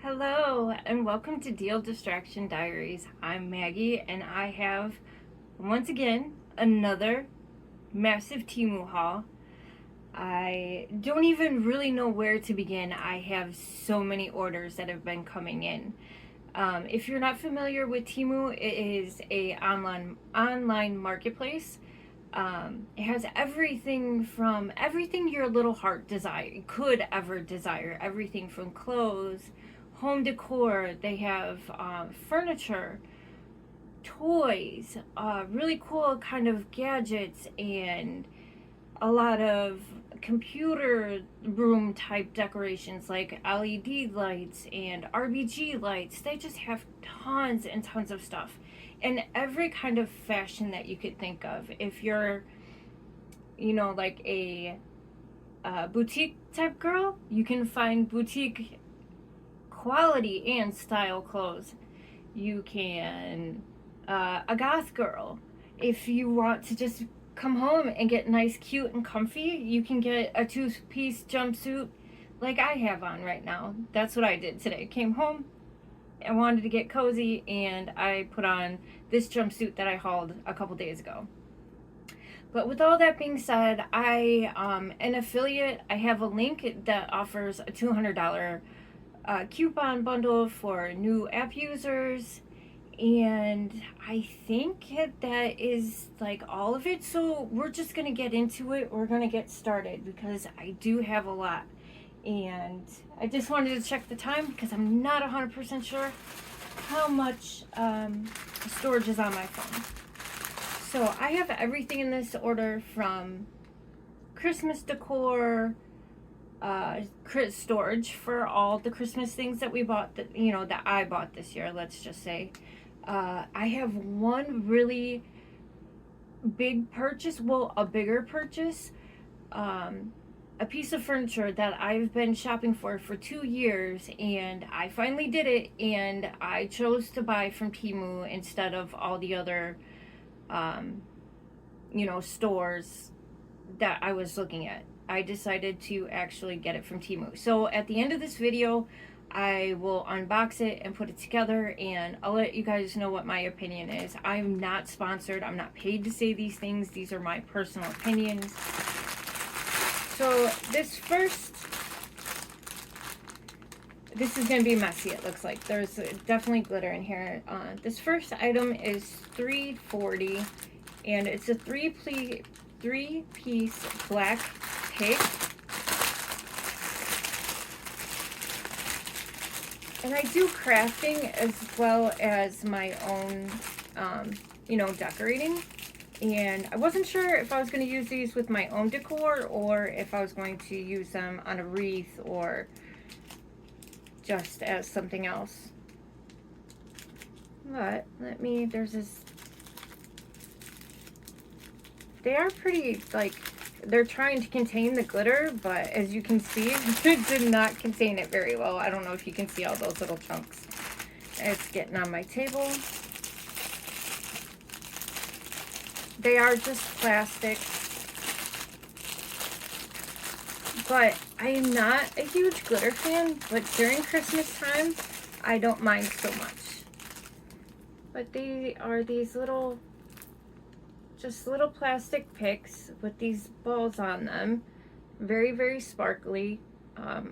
Hello and welcome to Deal Distraction Diaries. I'm Maggie and I have once again another massive Temu haul. I don't even really know where to begin. I have so many orders that have been coming in. If you're not familiar with Temu, it is a online marketplace. It has everything from everything your little heart could ever desire. Everything from clothes, home decor. They have furniture, toys, really cool kind of gadgets, and a lot of computer room type decorations like LED lights and RGB lights. They just have tons and tons of stuff in every kind of fashion that you could think of. If you're, like a boutique type girl, you can find boutique quality and style clothes. You can, a goth girl, if you want to just come home and get nice, cute, and comfy, you can get a two-piece jumpsuit like I have on right now. That's what I did today. Came home, I wanted to get cozy, and I put on this jumpsuit that I hauled a couple days ago. But with all that being said, I am an affiliate. I have a link that offers a $200 coupon bundle for new app users, and I think that is like all of it. So we're just gonna get into it. We're gonna get started because I do have a lot, and I just wanted to check the time because I'm not 100% sure how much storage is on my phone. So I have everything in this order, from Christmas decor, storage for all the Christmas things that we bought, that I bought this year, let's just say. I have one really big purchase, a bigger purchase, a piece of furniture that I've been shopping for 2 years, and I finally did it, and I chose to buy from Temu instead of all the other, stores that I was looking at. I decided to actually get it from Temu. So at the end of this video, I will unbox it and put it together, and I'll let you guys know what my opinion is. I'm not sponsored. I'm not paid to say these things. These are my personal opinions. So this is going to be messy, it looks like. There's definitely glitter in here. This first item is $3.40, and it's a three-piece black pig. And I do crafting as well as my own, decorating. And I wasn't sure if I was going to use these with my own decor or if I was going to use them on a wreath or just as something else. But they are pretty, they're trying to contain the glitter, but as you can see, it did not contain it very well. I don't know if you can see all those little chunks. It's getting on my table. They are just plastic, but I am not a huge glitter fan, but during Christmas time, I don't mind so much. But they are these little plastic picks with these balls on them. Very, very sparkly.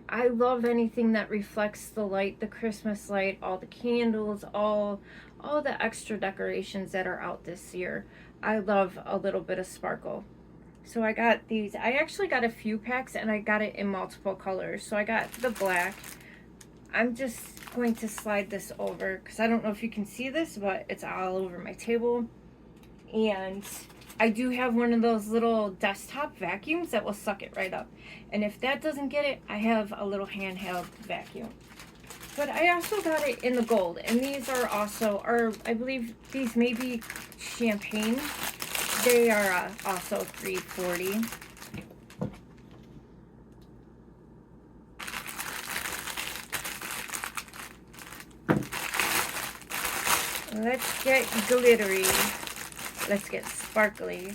I love anything that reflects the light, the Christmas light, all the candles, all the extra decorations that are out this year. I love a little bit of sparkle. So I got these. I actually got a few packs, and I got it in multiple colors. So I got the black. I'm just going to slide this over because I don't know if you can see this, but it's all over my table. And I do have one of those little desktop vacuums that will suck it right up. And if that doesn't get it, I have a little handheld vacuum. But I also got it in the gold. And these are also, I believe these may be champagne. They are also $3.40. Let's get glittery. Let's get sparkly.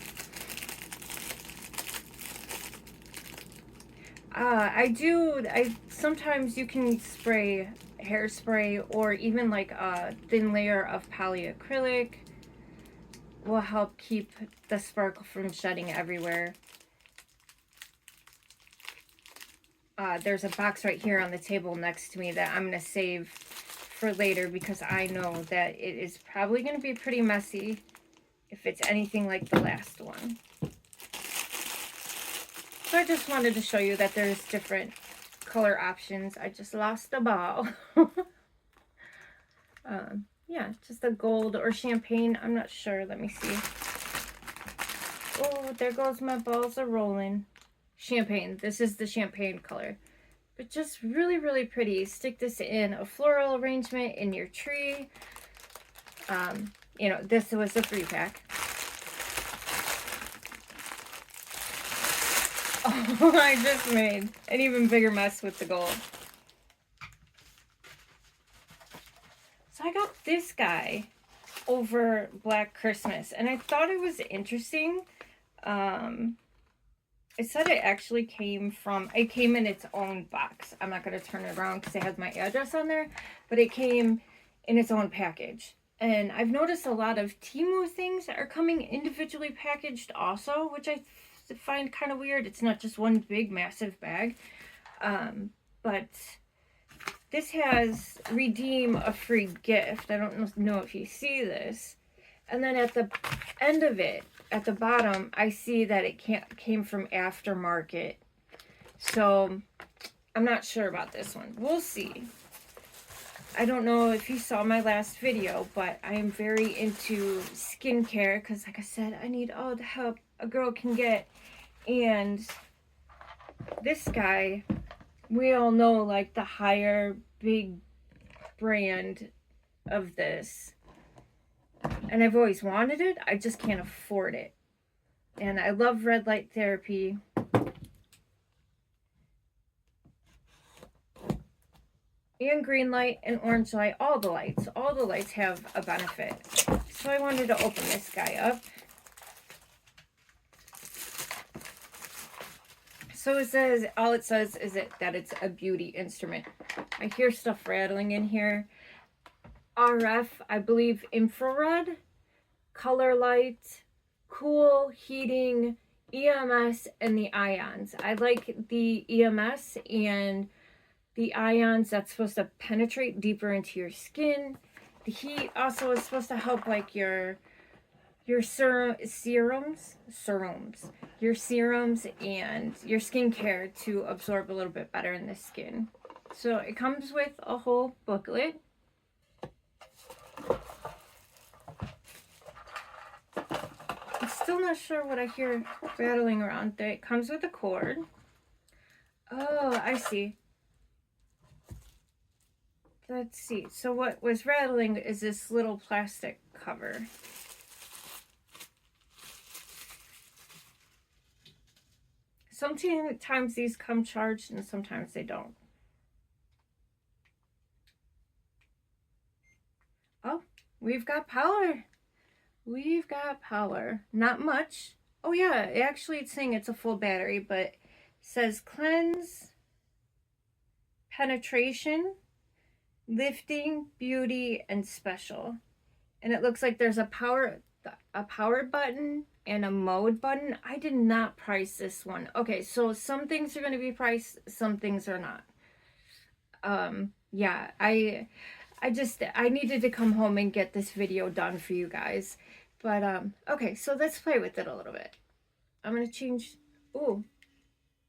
sometimes you can spray hairspray or even like a thin layer of polyacrylic will help keep the sparkle from shedding everywhere. There's a box right here on the table next to me that I'm going to save for later because I know that it is probably going to be pretty messy if it's anything like the last one. So I just wanted to show you that there's different color options. I just lost a ball. Yeah, just a gold or champagne. I'm not sure. Let me see. Oh, there goes my balls are rolling. Champagne. This is the champagne color. But just really, really pretty. Stick this in a floral arrangement in your tree. You know, this was a 3-pack. Oh, I just made an even bigger mess with the gold. So I got this guy over Black Christmas, and I thought it was interesting. It said it actually came in its own box. I'm not going to turn it around because it has my address on there, but it came in its own package. And I've noticed a lot of Temu things are coming individually packaged also, which I find kind of weird. It's not just one big massive bag. But this has redeem a free gift. I don't know if you see this. And then at the end of it, at the bottom, I see that it came from aftermarket. So I'm not sure about this one. We'll see. I don't know if you saw my last video, but I am very into skincare because, like I said, I need all the help a girl can get. And this guy, we all know like the higher big brand of this. And I've always wanted it. I just can't afford it. And I love red light therapy. And green light and orange light. All the lights have a benefit. So I wanted to open this guy up. So it says, all it says is that it's a beauty instrument. I hear stuff rattling in here. RF, I believe infrared, color light, cool, heating, EMS, and the ions. I like the EMS and the ions. That's supposed to penetrate deeper into your skin. The heat also is supposed to help like your serums and your skincare to absorb a little bit better in the skin. So it comes with a whole booklet. I'm still not sure what I hear rattling around there. It comes with a cord. Oh, I see. Let's see. So what was rattling is this little plastic cover. Sometimes these come charged and sometimes they don't. Oh, we've got power. We've got power. Not much. Oh yeah, actually it's saying it's a full battery, but it says cleanse, penetration, lifting, beauty, and special. And it looks like there's a power button and a mode button. I did not price this one. Okay, so some things are going to be priced, some things are not. Yeah, I needed to come home and get this video done for you guys. But okay, so let's play with it a little bit. I'm going to change. Ooh,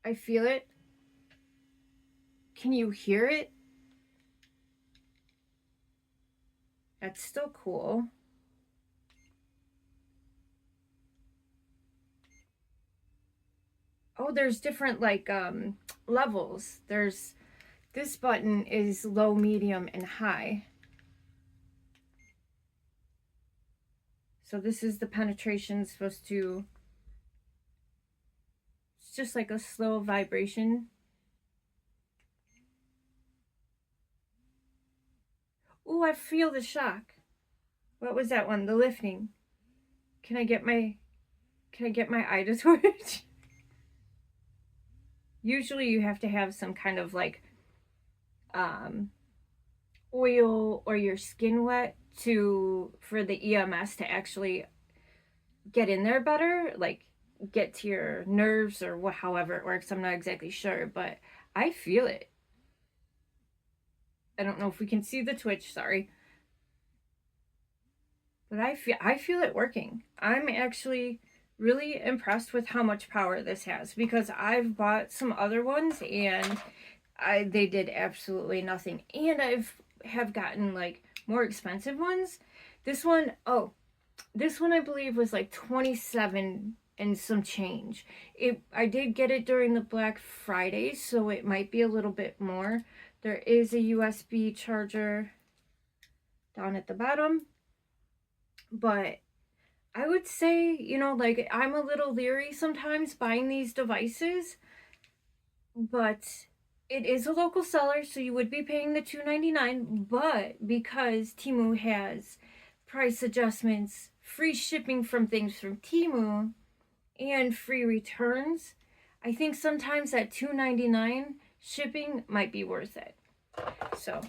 I feel it. Can you hear it? That's still cool. Oh, there's different like levels. This button is low, medium, and high. So this is the penetration, supposed to, it's just like a slow vibration. Ooh, I feel the shock. What was that one? The lifting. Can I get my eye to twitch? Usually you have to have some kind of like oil or your skin wet for the EMS to actually get in there better, like get to your nerves or however it works. I'm not exactly sure, but I feel it. I don't know if we can see the twitch, sorry. But I feel it working. I'm actually really impressed with how much power this has, because I've bought some other ones and they did absolutely nothing. And have gotten like more expensive ones. This one I believe was like 27 and some change. I did get it during the Black Friday, so it might be a little bit more. There is a USB charger down at the bottom, but I would say, you know, like, I'm a little leery sometimes buying these devices, but it is a local seller, so you would be paying the $2.99, but because Temu has price adjustments, free shipping from things from Temu, and free returns, I think sometimes that $2.99 shipping might be worth it. So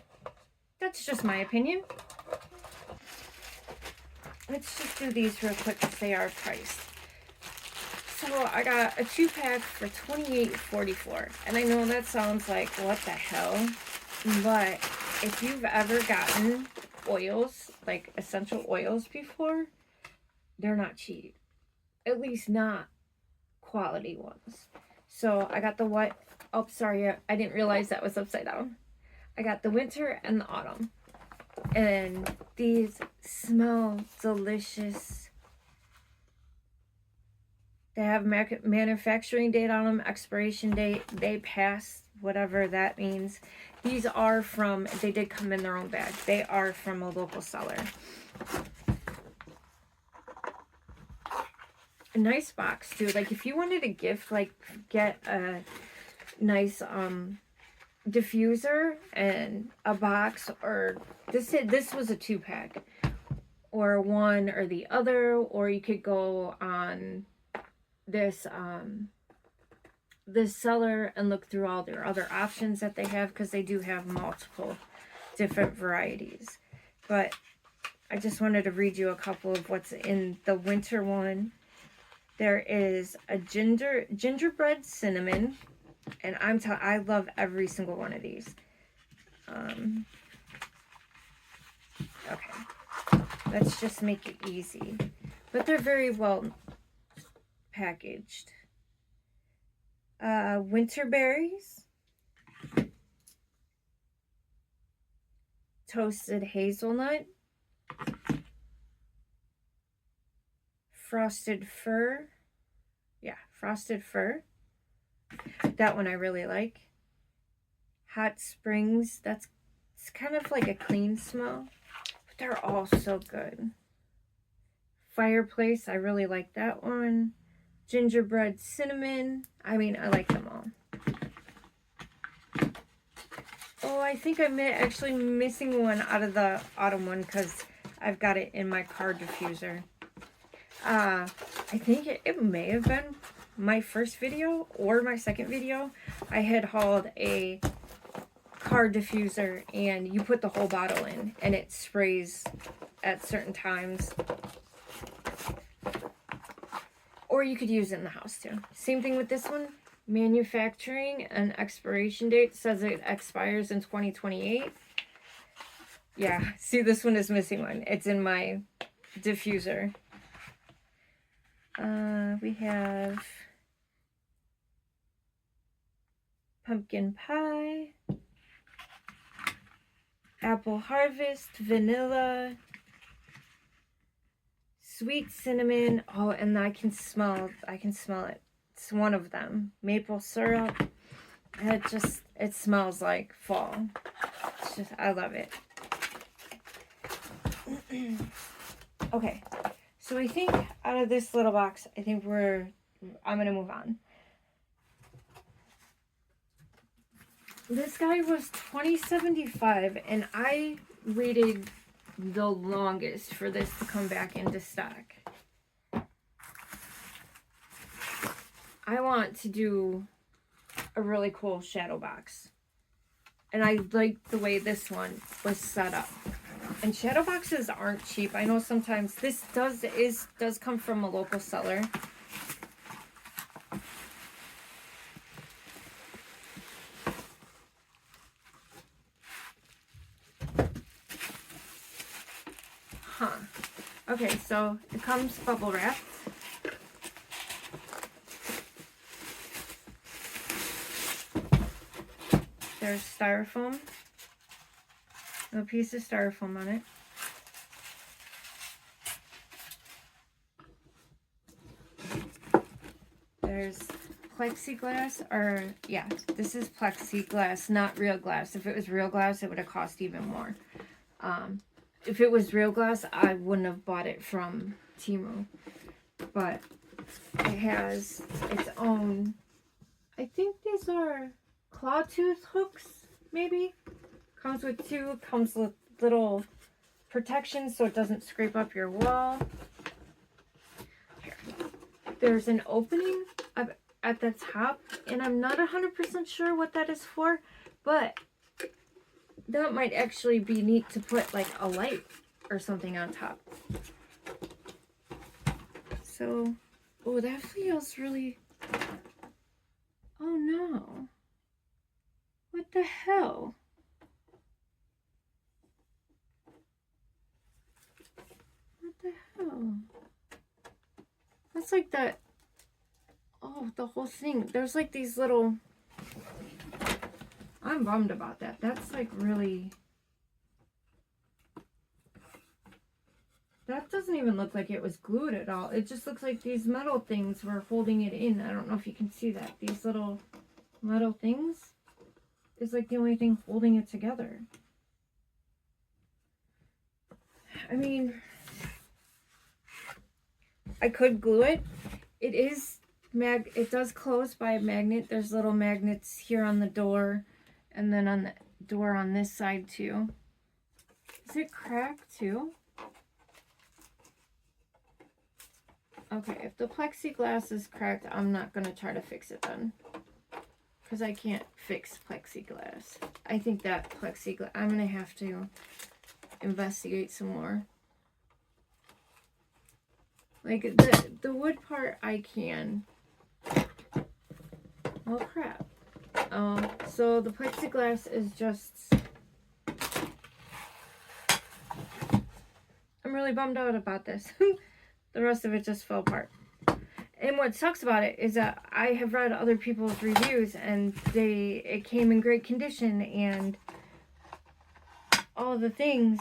that's just my opinion. Let's just do these real quick because they are priced. So I got a 2-pack for $28.44. And I know that sounds like, what the hell? But if you've ever gotten oils, like essential oils before, they're not cheap. At least not quality ones. So I got the what? Oh, sorry, I didn't realize that was upside down. I got the winter and the autumn. And these smell delicious. They have manufacturing date on them, expiration date. They pass, whatever that means. These are from, they did come in their own bag. They are from a local seller. A nice box too. Like, if you wanted a gift, like, get a nice diffuser and a box, or this was a 2-pack, or one or the other, or you could go on this seller and look through all their other options that they have, because they do have multiple different varieties. But I just wanted to read you a couple of what's in the winter one. There is a gingerbread cinnamon, and I love every single one of these. Okay, let's just make it easy. But they're very well packaged. Winter berries, toasted hazelnut, frosted fir. Yeah, frosted fir. That one I really like. Hot Springs, it's kind of like a clean smell, but they're all so good. Fireplace, I really like that one. Gingerbread cinnamon, I mean, I like them all. Oh, I think I'm actually missing one out of the autumn one, because I've got it in my car diffuser. I think it may have been my first video or my second video. I had hauled a car diffuser, and you put the whole bottle in and it sprays at certain times, or you could use it in the house too. Same thing with this one. Manufacturing and expiration date says it expires in 2028. Yeah, see, this one is missing one. It's in my diffuser. We have pumpkin pie, apple harvest, vanilla, sweet cinnamon. Oh, and I can smell it. It's one of them. Maple syrup. It smells like fall. It's just, I love it. Okay. So I think out of this little box, I'm going to move on. This guy was $20.75, and I waited the longest for this to come back into stock. I want to do a really cool shadow box. And I like the way this one was set up. And shadow boxes aren't cheap. I know sometimes this does come from a local seller. Huh. Okay, so it comes bubble wrapped. There's styrofoam. A piece of styrofoam on it. There's plexiglass, or yeah, this is plexiglass, not real glass. If it was real glass, it would have cost even more. If it was real glass, I wouldn't have bought it from Temu. But it has its own, I think these are claw tooth hooks, maybe. Comes with two, comes with little protection so it doesn't scrape up your wall. Here. There's an opening at the top, and I'm not 100% sure what that is for, but that might actually be neat to put like a light or something on top. So, oh, that feels really, oh no. What the hell? What the hell? That's like that, oh, the whole thing. There's like these little, I'm bummed about that. That's like really, that doesn't even look like it was glued at all. It just looks like these metal things were holding it in. I don't know if you can see that. These little metal things is like the only thing holding it together. I mean, I could glue it. It does close by a magnet. There's little magnets here on the door, and then on the door on this side too. Is it cracked too? Okay, if the plexiglass is cracked, I'm not gonna try to fix it then, because I can't fix plexiglass. I think that plexiglass, I'm gonna have to investigate some more. Like the wood part I can. Oh crap. So the plexiglass is just, I'm really bummed out about this. The rest of it just fell apart. And what sucks about it is that I have read other people's reviews, and it came in great condition and all the things.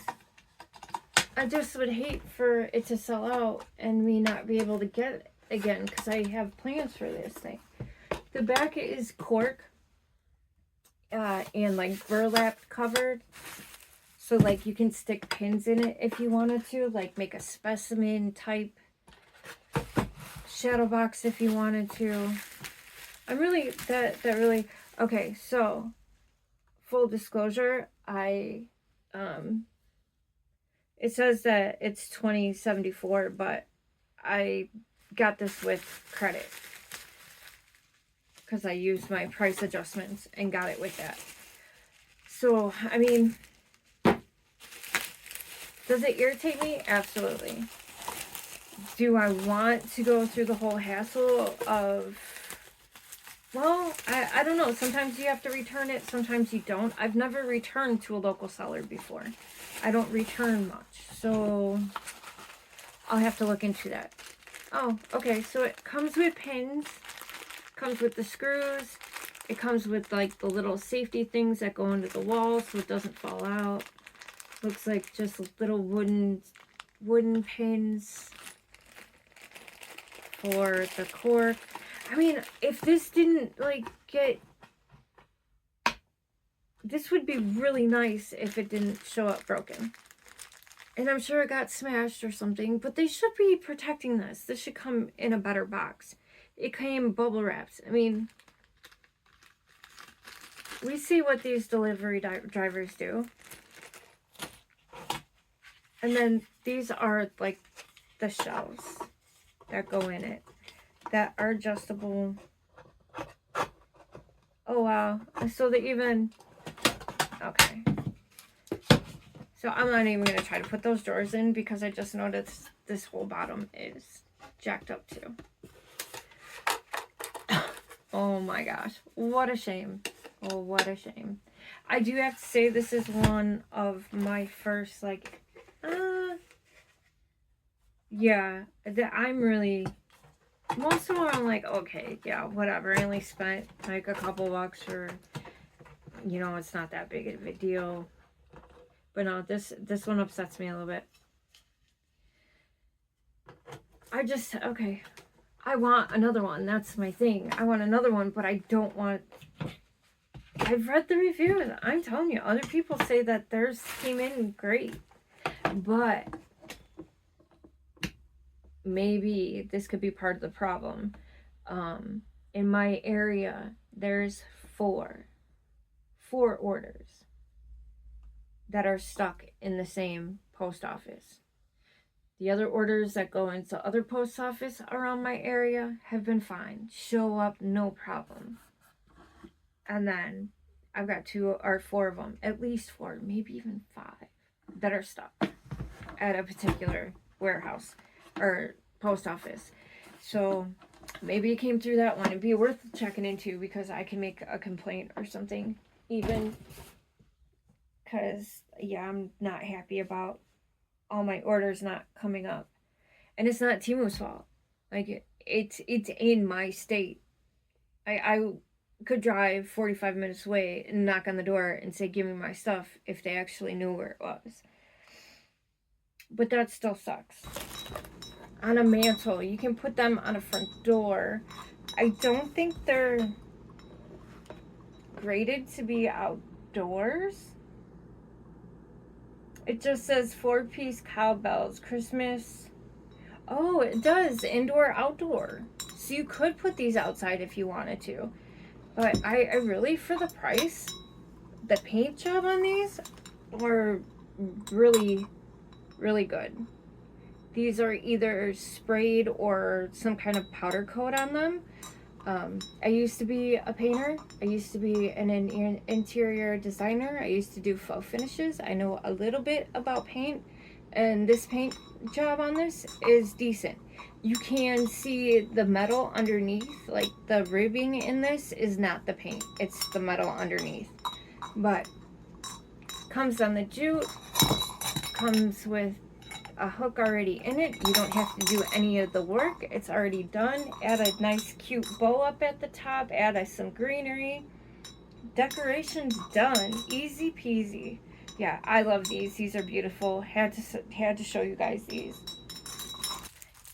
I just would hate for it to sell out and me not be able to get it again, because I have plans for this thing. The back is cork and like burlap covered, so like you can stick pins in it if you wanted to, like make a specimen type shadow box if you wanted to. I'm really that really okay. So full disclosure, it says that it's $20.74, but I got this with credit because I used my price adjustments and got it with that. So, I mean, does it irritate me? Absolutely. Do I want to go through the whole hassle of, well, I don't know. Sometimes you have to return it. Sometimes you don't. I've never returned to a local seller before. I don't return much. So I'll have to look into that. Oh, okay. So it comes with pins. Comes with the screws. It comes with like the little safety things that go into the wall so it doesn't fall out. Looks like just little wooden pins for the cork. I mean, if this didn't like get, this would be really nice if it didn't show up broken. And I'm sure it got smashed or something, but they should be protecting this. This should come in a better box. It came bubble wrapped. I mean, we see what these delivery drivers do. And then these are like the shelves that go in it that are adjustable. Oh wow. So they even, Okay. So I'm not even going to try to put those drawers in because I just noticed this whole bottom is jacked up too. Oh my gosh. What a shame. Oh, what a shame. I do have to say this is one of my first, like, yeah, that I'm really, most of them I'm like, okay, yeah, whatever. I only spent like a couple bucks for, you know, it's not that big of a deal. But no, this one upsets me a little bit. Okay, I want another one. That's my thing. I want another one, but I don't want, I've read the reviews. I'm telling you, other people say that theirs came in great. But maybe this could be part of the problem. In my area, there's four orders that are stuck in the same post office. The other orders that go into other post office around my area have been fine. Show up, no problem. And then I've got 2 or 4 of them, at least 4, maybe even 5, that are stuck at a particular warehouse or post office. So maybe it came through that one. It'd be worth checking into because I can make a complaint or something, even because, yeah, I'm not happy about all my orders not coming up. And it's not Temu's fault. Like, it's in my state. I could drive 45 minutes away and knock on the door and say, give me my stuff, if they actually knew where it was. But that still sucks. On a mantle, you can put them on a front door. I don't think they're graded to be outdoors. It just says 4-piece cowbells, Christmas. Oh, it does, indoor, outdoor. So you could put these outside if you wanted to. But I really, for the price, the paint job on these were really, really good. These are either sprayed or some kind of powder coat on them. I used to be a painter. I used to be an interior designer. I used to do faux finishes. I know a little bit about paint, and this paint job on this is decent. You can see the metal underneath, like the ribbing in this is not the paint, it's the metal underneath. But comes on the jute, comes with a hook already in it. You don't have to do any of the work, it's already done. Add a nice cute bow up at the top, add some greenery, decoration's done. Easy peasy. Yeah, I love these. These are beautiful. Had to show you guys these.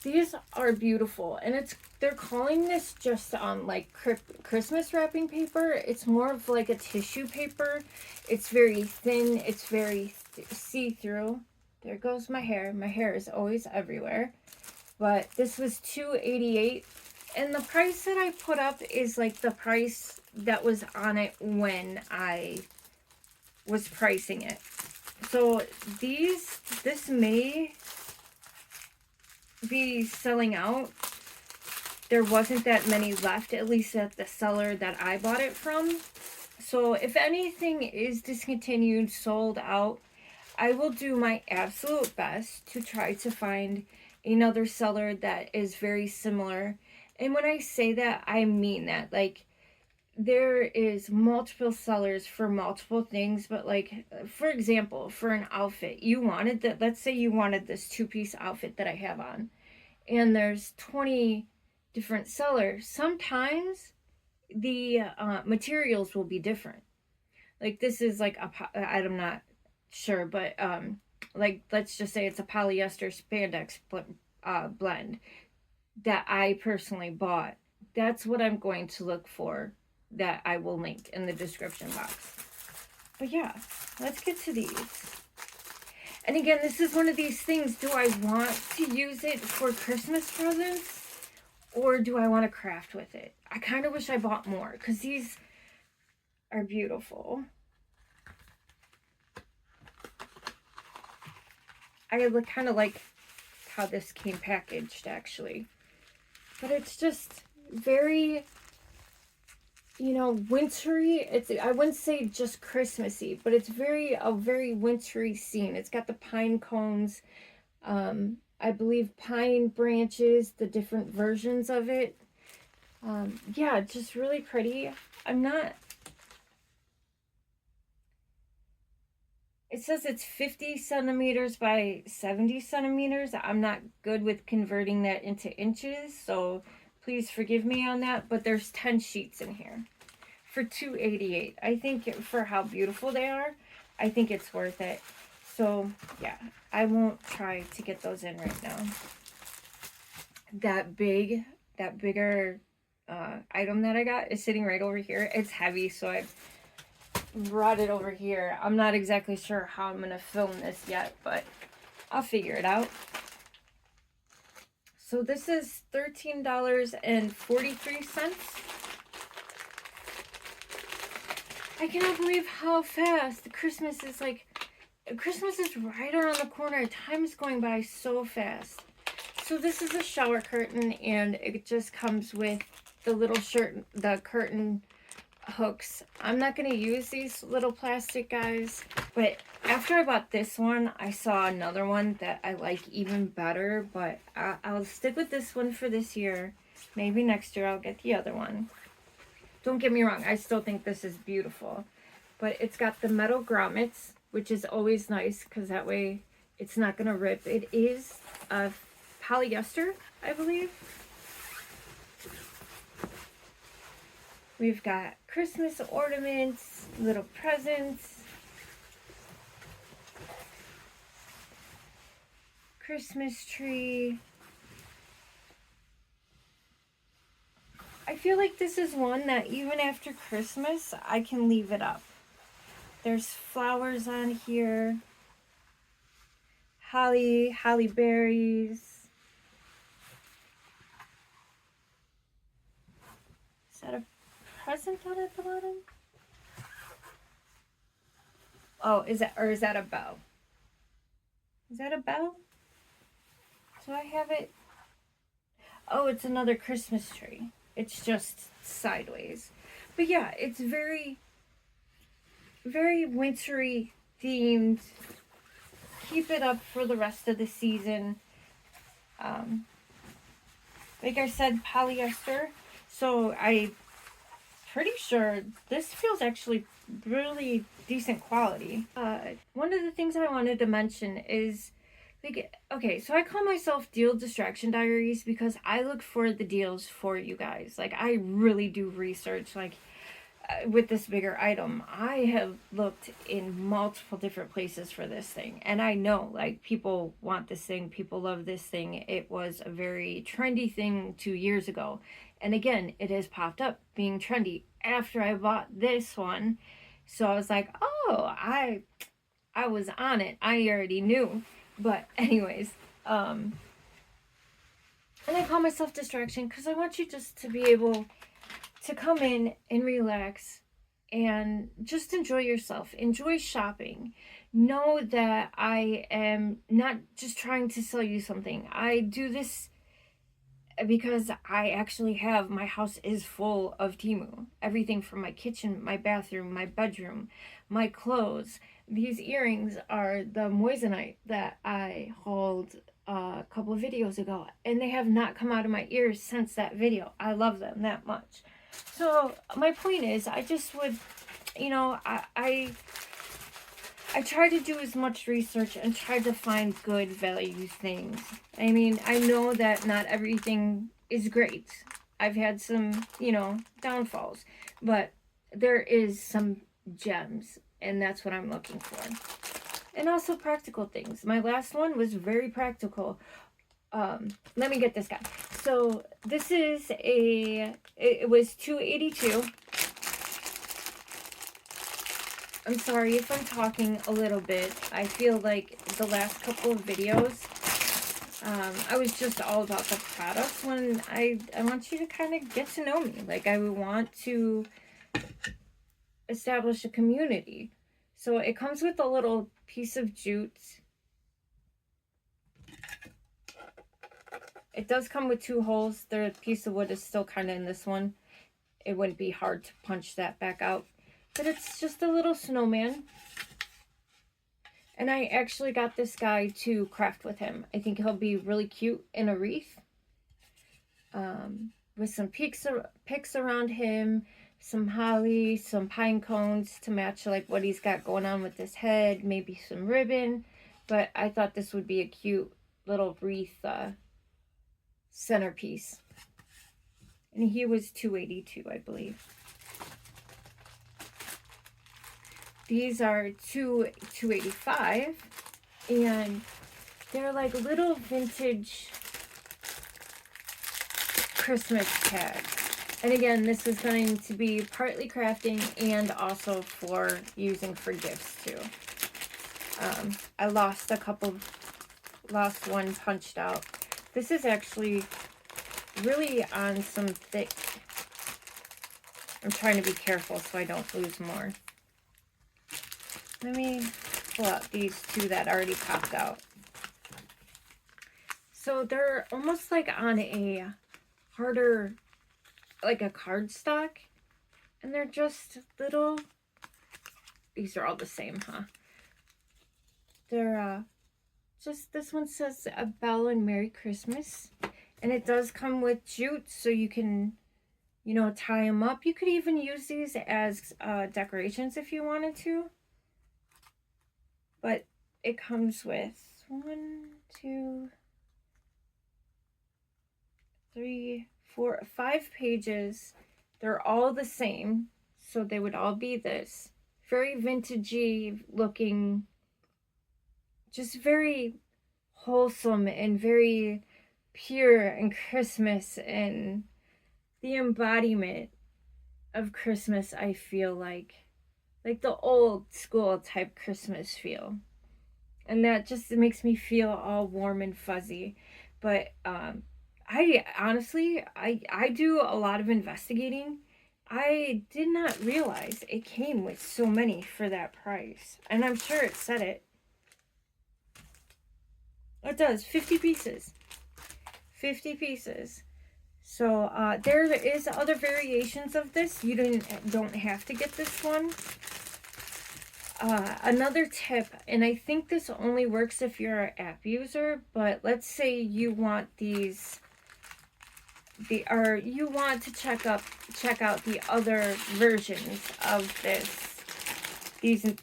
These are beautiful, and they're calling this just like Christmas wrapping paper. It's more of like a tissue paper. It's very thin. It's very see-through. There goes my hair. My hair is always everywhere. But this was $2.88, and the price that I put up is like the price that was on it when I was pricing it. So this may be selling out. There wasn't that many left, at least at the seller that I bought it from. So if anything is discontinued, sold out, I will do my absolute best to try to find another seller that is very similar. And when I say that, I mean that. Like, there is multiple sellers for multiple things, but like, for example, for an outfit, you wanted that, let's say you wanted this 2-piece outfit that I have on, and there's 20 different sellers. Sometimes the materials will be different. Like, this is like I'm not sure, but like, let's just say it's a polyester spandex blend that I personally bought. That's what I'm going to look for, that I will link in the description box. But yeah, let's get to these. And again, this is one of these things, do I want to use it for Christmas presents, or do I want to craft with it? I kind of wish I bought more, because these are beautiful. I kind of like how this came packaged, actually. But it's just very you know, wintry. I wouldn't say just Christmassy, but it's a very wintry scene. It's got the pine cones, I believe pine branches, the different versions of it. Yeah, just really pretty. I'm not, it says it's 50 centimeters by 70 centimeters. I'm not good with converting that into inches, so please forgive me on that, but there's 10 sheets in here for $2.88. I think for how beautiful they are, I think it's worth it. So yeah, I won't try to get those in right now. That bigger item that I got is sitting right over here. It's heavy, so I brought it over here. I'm not exactly sure how I'm gonna film this yet, but I'll figure it out. So this is $13.43. I cannot believe how fast Christmas is. Like, Christmas is right around the corner. Time is going by so fast. So this is a shower curtain, and it just comes with the little the curtain hooks. I'm not going to use these little plastic guys, but after I bought this one, I saw another one that I like even better, but I'll stick with this one for this year. Maybe next year I'll get the other one. Don't get me wrong, I still think this is beautiful, but it's got the metal grommets, which is always nice because that way it's not going to rip. It is a polyester, I believe. We've got Christmas ornaments, little presents, Christmas tree. I feel like this is one that even after Christmas, I can leave it up. There's flowers on here. Holly berries. Is that a present down at the bottom? Oh, is that a bow? Is that a bow? Do I have it? Oh, it's another Christmas tree. It's just sideways. But yeah, it's very, very wintry themed. Keep it up for the rest of the season. Like I said, polyester. So I'm pretty sure this feels actually really decent quality. One of the things I wanted to mention is, like, okay, so I call myself Deal Distraction Diaries because I look for the deals for you guys. Like, I really do research. Like, with this bigger item, I have looked in multiple different places for this thing, and I know, like, people want this thing, people love this thing. It was a very trendy thing 2 years ago, and again, it has popped up being trendy after I bought this one. So I was like, oh, I was on it. I already knew. But anyways, and I call myself Distraction because I want you just to be able to come in and relax and just enjoy yourself. Enjoy shopping. Know that I am not just trying to sell you something. I do this because I actually have, my house is full of Temu. Everything from my kitchen, my bathroom, my bedroom, my clothes. These earrings are the moissanite that I hauled a couple of videos ago, and they have not come out of my ears since that video. I love them that much. So my point is, I just would, you know, I try to do as much research and try to find good value things. I mean, I know that not everything is great. I've had some, you know, downfalls, but there is some gems, and that's what I'm looking for. And also practical things. My last one was very practical. Let me get this guy. So this is it was $2.82. I'm sorry if I'm talking a little bit. I feel like the last couple of videos, I was just all about the products when I want you to kind of get to know me. Like, I would want to establish a community. So it comes with a little piece of jute. It does come with 2 holes. The piece of wood is still kind of in this one. it wouldn't be hard to punch that back out. But it's just a little snowman. And I actually got this guy to craft with him. I think he'll be really cute in a wreath. With some picks around him, some holly, some pine cones to match like what he's got going on with his head, maybe some ribbon. But I thought this would be a cute little wreath centerpiece. And he was $2.82, I believe. These are $2.85, and they're like little vintage Christmas tags. And again, this is going to be partly crafting and also for using for gifts too. I lost one punched out. This is actually really on some thick. I'm trying to be careful so I don't lose more. Let me pull out these two that already popped out. So they're almost like on a harder, like a cardstock. And they're just little, these are all the same, huh? They're just, this one says a Bell and Merry Christmas. And it does come with jute, so you can, you know, tie them up. You could even use these as decorations if you wanted to. But it comes with 1, 2, 3, 4, 5 pages. They're all the same, so they would all be this. Very vintagey looking, just very wholesome and very pure and Christmas and the embodiment of Christmas, I feel like the old school type Christmas feel. And that just makes me feel all warm and fuzzy. But I honestly, I do a lot of investigating. I did not realize it came with so many for that price. And I'm sure it said it. It does, 50 pieces. 50 pieces. So there is other variations of this. You don't have to get this one. Another tip, and I think this only works if you're an app user, but let's say you want these, you want to check out the other versions of these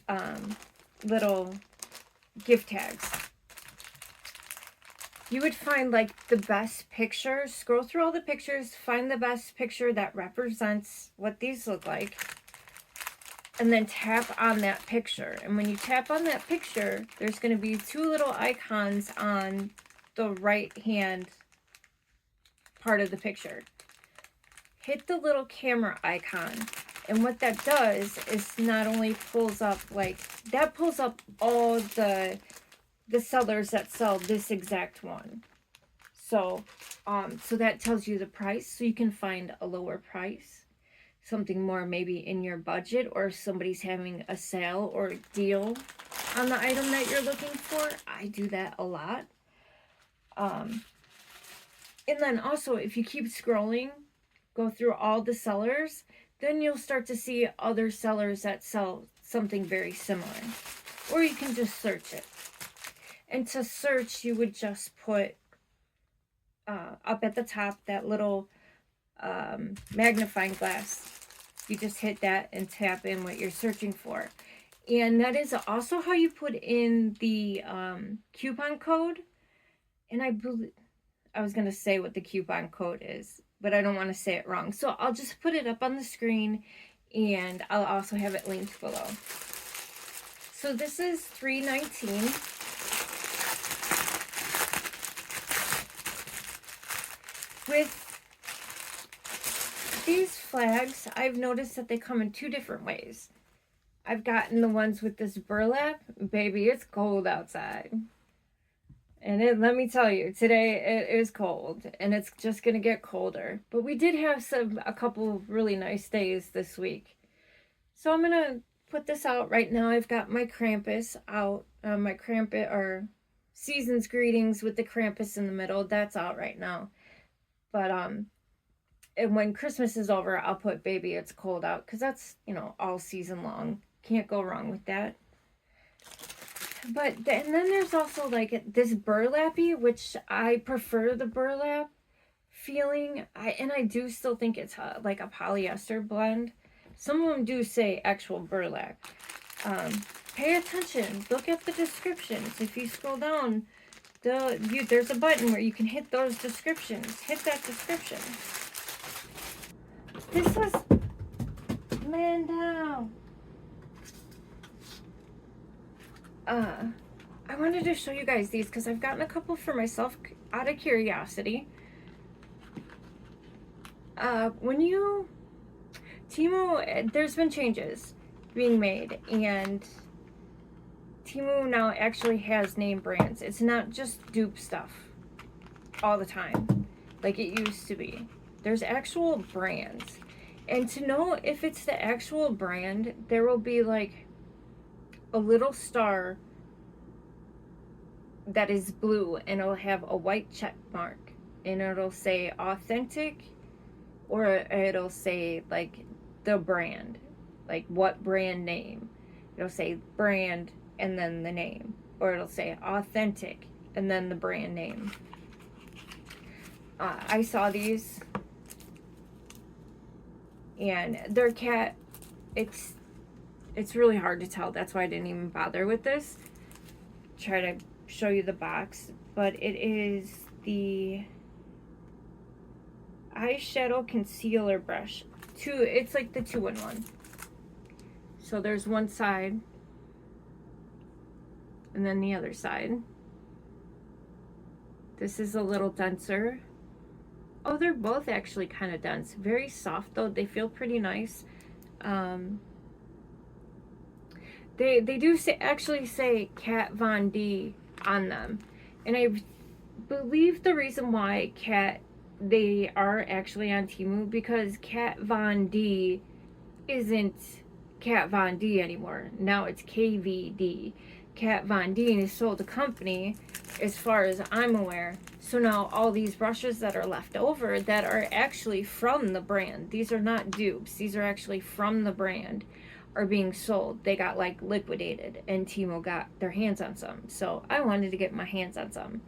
little gift tags. You would find like the best picture, scroll through all the pictures, find the best picture that represents what these look like, and then tap on that picture. And when you tap on that picture, there's going to be 2 little icons on the right hand part of the picture. Hit the little camera icon, and what that does is not only pulls up, like, that pulls up all the sellers that sell this exact one. So so that tells you the price, so you can find a lower price, something more maybe in your budget, or if somebody's having a sale or a deal on the item that you're looking for. I do that a lot. And then also, if you keep scrolling, go through all the sellers, then you'll start to see other sellers that sell something very similar. Or you can just search it. And to search, you would just put up at the top that little magnifying glass. You just hit that and tap in what you're searching for. And that is also how you put in the coupon code. And I was going to say what the coupon code is, but I don't want to say it wrong. So I'll just put it up on the screen, and I'll also have it linked below. So this is $3.19. With these flags, I've noticed that they come in 2 different ways. I've gotten the ones with this burlap. Baby, it's cold outside. And let me tell you, today it is cold, and it's just going to get colder. But we did have a couple really nice days this week. So I'm going to put this out right now. I've got my Krampus out, my Krampus, or Season's Greetings with the Krampus in the middle. That's out right now. But And when Christmas is over, I'll put Baby It's Cold Out, because that's, all season long. Can't go wrong with that. But and then there's also like this burlappy, which I prefer the burlap feeling. I do still think it's like a polyester blend. Some of them do say actual burlap. Pay attention. Look at the descriptions. If you scroll down, there's a button where you can hit those descriptions. Hit that description. This was... Man down. I wanted to show you guys these because I've gotten a couple for myself out of curiosity. Temu, there's been changes being made, and Temu now actually has name brands. It's not just dupe stuff all the time like it used to be. There's actual brands. And to know if it's the actual brand, there will be like a little star that is blue, and it'll have a white check mark, and it'll say authentic, or it'll say like the brand, like what brand name. It'll say brand and then the name, or it'll say authentic and then the brand name. I saw these, and they're cat. It's really hard to tell. That's why I didn't even bother with this. Try to show you the box, but it is the eyeshadow concealer brush. It's like the 2-in-1. So there's one side, and then the other side. This is a little denser. Oh, they're both actually kind of dense. Very soft though. They feel pretty nice. They do actually say Kat Von D on them, and I believe the reason why they are actually on Temu, because Kat Von D isn't Kat Von D anymore. Now it's KVD. Kat Von D is sold a company, as far as I'm aware. So now all these brushes that are left over that are actually from the brand, these are not dupes, these are actually from the brand, are being sold. They got like liquidated, and Temu got their hands on some. So I wanted to get my hands on some.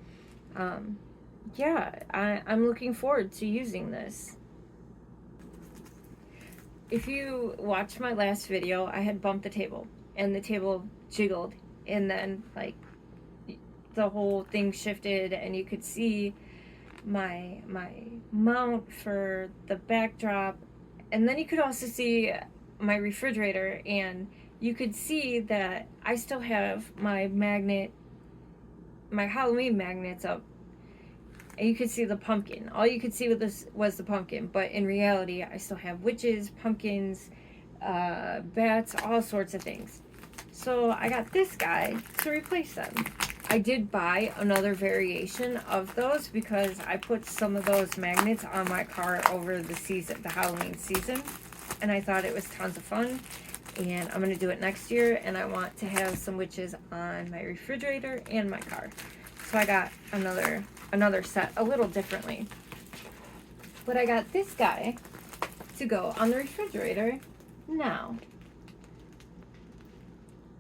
Yeah, I'm looking forward to using this. If you watched my last video, I had bumped the table, and the table jiggled, and then like the whole thing shifted, and you could see my mount for the backdrop, and then you could also see my refrigerator, and you could see that I still have my Halloween magnets up, and you could see the pumpkin. All you could see with this was the pumpkin, but in reality I still have witches, pumpkins, bats, all sorts of things. So I got this guy to replace them. I did buy another variation of those because I put some of those magnets on my car over the Halloween season, and I thought it was tons of fun, and I'm going to do it next year, and I want to have some witches on my refrigerator and my car. So I got another set a little differently. But I got this guy to go on the refrigerator now.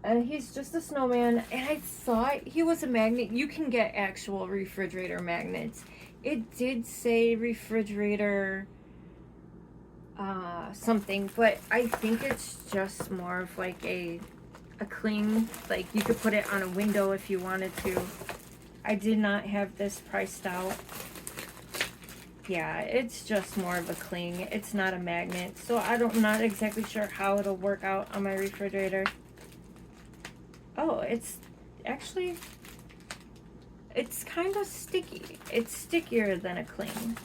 And he's just a snowman, and I thought he was a magnet. You can get actual refrigerator magnets. It did say refrigerator something, but I think it's just more of like a cling. Like you could put it on a window if you wanted to. I did not have this priced out. Yeah, it's just more of a cling. It's not a magnet, so I'm not exactly sure how it'll work out on my refrigerator. Oh, it's actually, it's kind of sticky. It's stickier than a cling,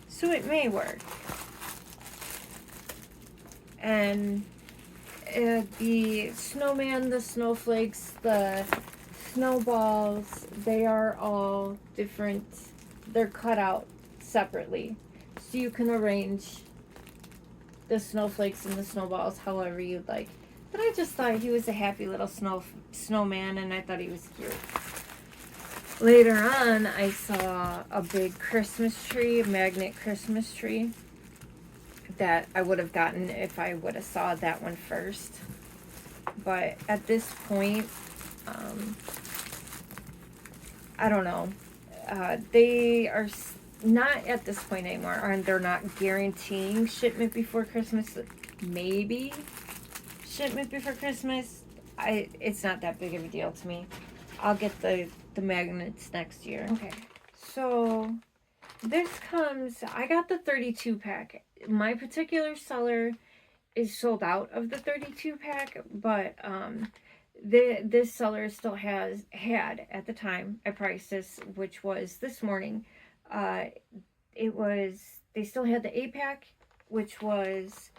so it may work. And the snowman, the snowflakes, the snowballs, they are all different. They're cut out separately, so you can arrange the snowflakes and the snowballs however you'd like. But I just thought he was a happy little snowman, and I thought he was cute. Later on, I saw a big Christmas tree, a magnet Christmas tree. that I would have gotten if I would have saw that one first. But at this point, I don't know. They are not at this point anymore, and they're not guaranteeing shipment before Christmas. Maybe shipment before Christmas. It's not that big of a deal to me. I'll get the magnets next year. Okay, so this comes, I got the 32 pack. My particular seller is sold out of the 32 pack, but this seller still had at the time I priced this, which was this morning. They still had the 8-pack, which was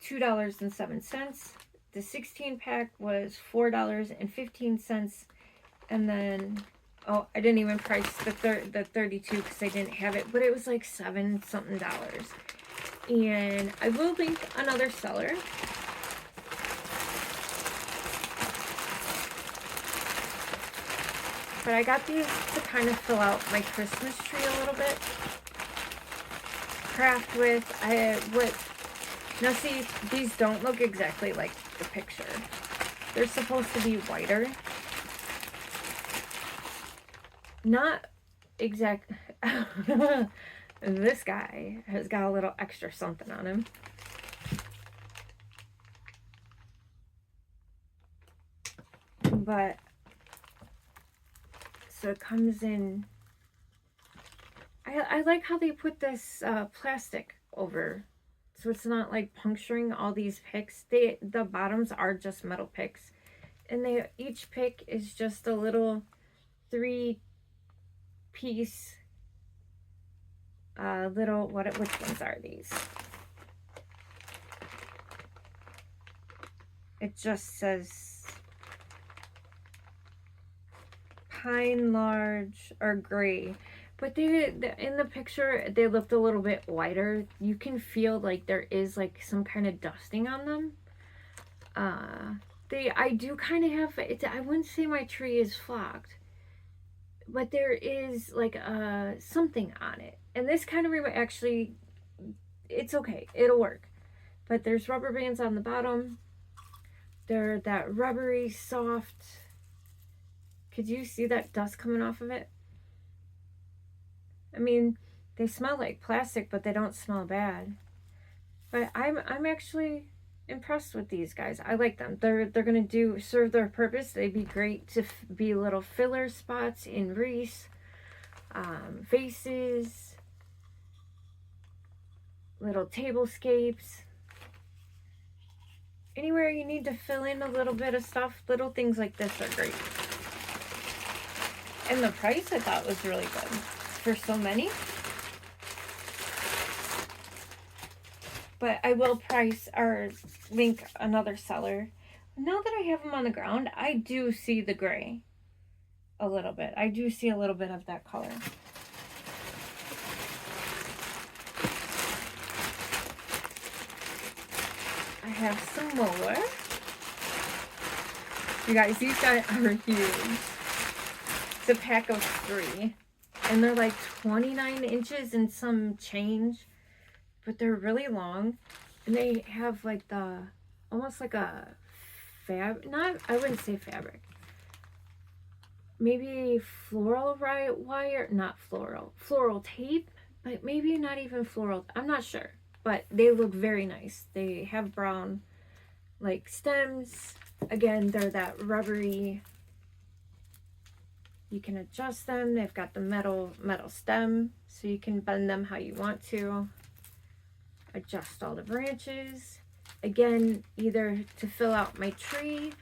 $2.07. The 16-pack was $4.15, and then I didn't even price the 32 because I didn't have it, but it was like $7 something. And I will link another seller. But I got these to kind of fill out my Christmas tree a little bit. Craft with. Now see, these don't look exactly like the picture. They're supposed to be whiter. Not exact. This guy has got a little extra something on him. But so it comes in. I like how they put this plastic over, so it's not like puncturing all these picks. The bottoms are just metal picks, and each pick is just a little 3-piece little, which ones are these? It just says pine, large, or gray, but in the picture they looked a little bit whiter. You can feel like there is like some kind of dusting on them. I do kind of have it. I wouldn't say my tree is flocked, but there is like something on it. And this kind of actually, it's okay. It'll work. But there's rubber bands on the bottom. They're that rubbery, soft. Could you see that dust coming off of it? I mean, they smell like plastic, but they don't smell bad. But I'm actually impressed with these guys. I like them. They're gonna serve their purpose. They'd be great to be little filler spots in wreaths, vases, little tablescapes. Anywhere you need to fill in a little bit of stuff, little things like this are great. And the price I thought was really good for so many. But I will link another seller. Now that I have them on the ground, I do see the gray a little bit. I do see a little bit of that color. I have some more. You guys, these guys are huge. It's a pack of 3. And they're like 29 inches and some change. But they're really long. And they have like almost like a I wouldn't say fabric. Maybe floral wire, not floral tape. But maybe not even floral. I'm not sure. But they look very nice. They have brown like stems. Again, they're that rubbery. You can adjust them. They've got the metal stem, so you can bend them how you want to. Adjust all the branches. Again, either to fill out my tree.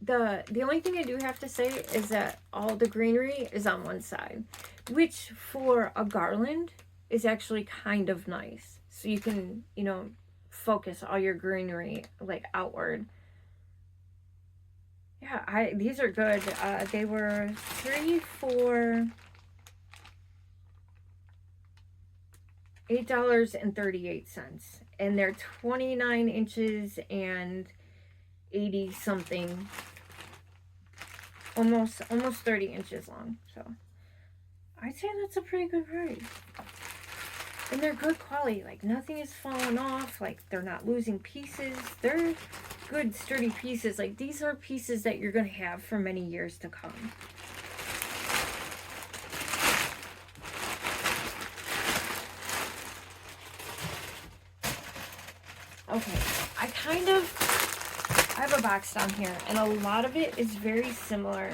The only thing I do have to say is that all the greenery is on one side, which for a garland is actually kind of nice. So you can, focus all your greenery like outward. Yeah, these are good. They were 3 for $8.38, and they're 29 inches and 80 something, almost 30 inches long. So I'd say that's a pretty good price. And they're good quality. Like, nothing is falling off. Like, they're not losing pieces. They're good, sturdy pieces. Like, these are pieces that you're going to have for many years to come. Okay, I have a box down here, and a lot of it is very similar,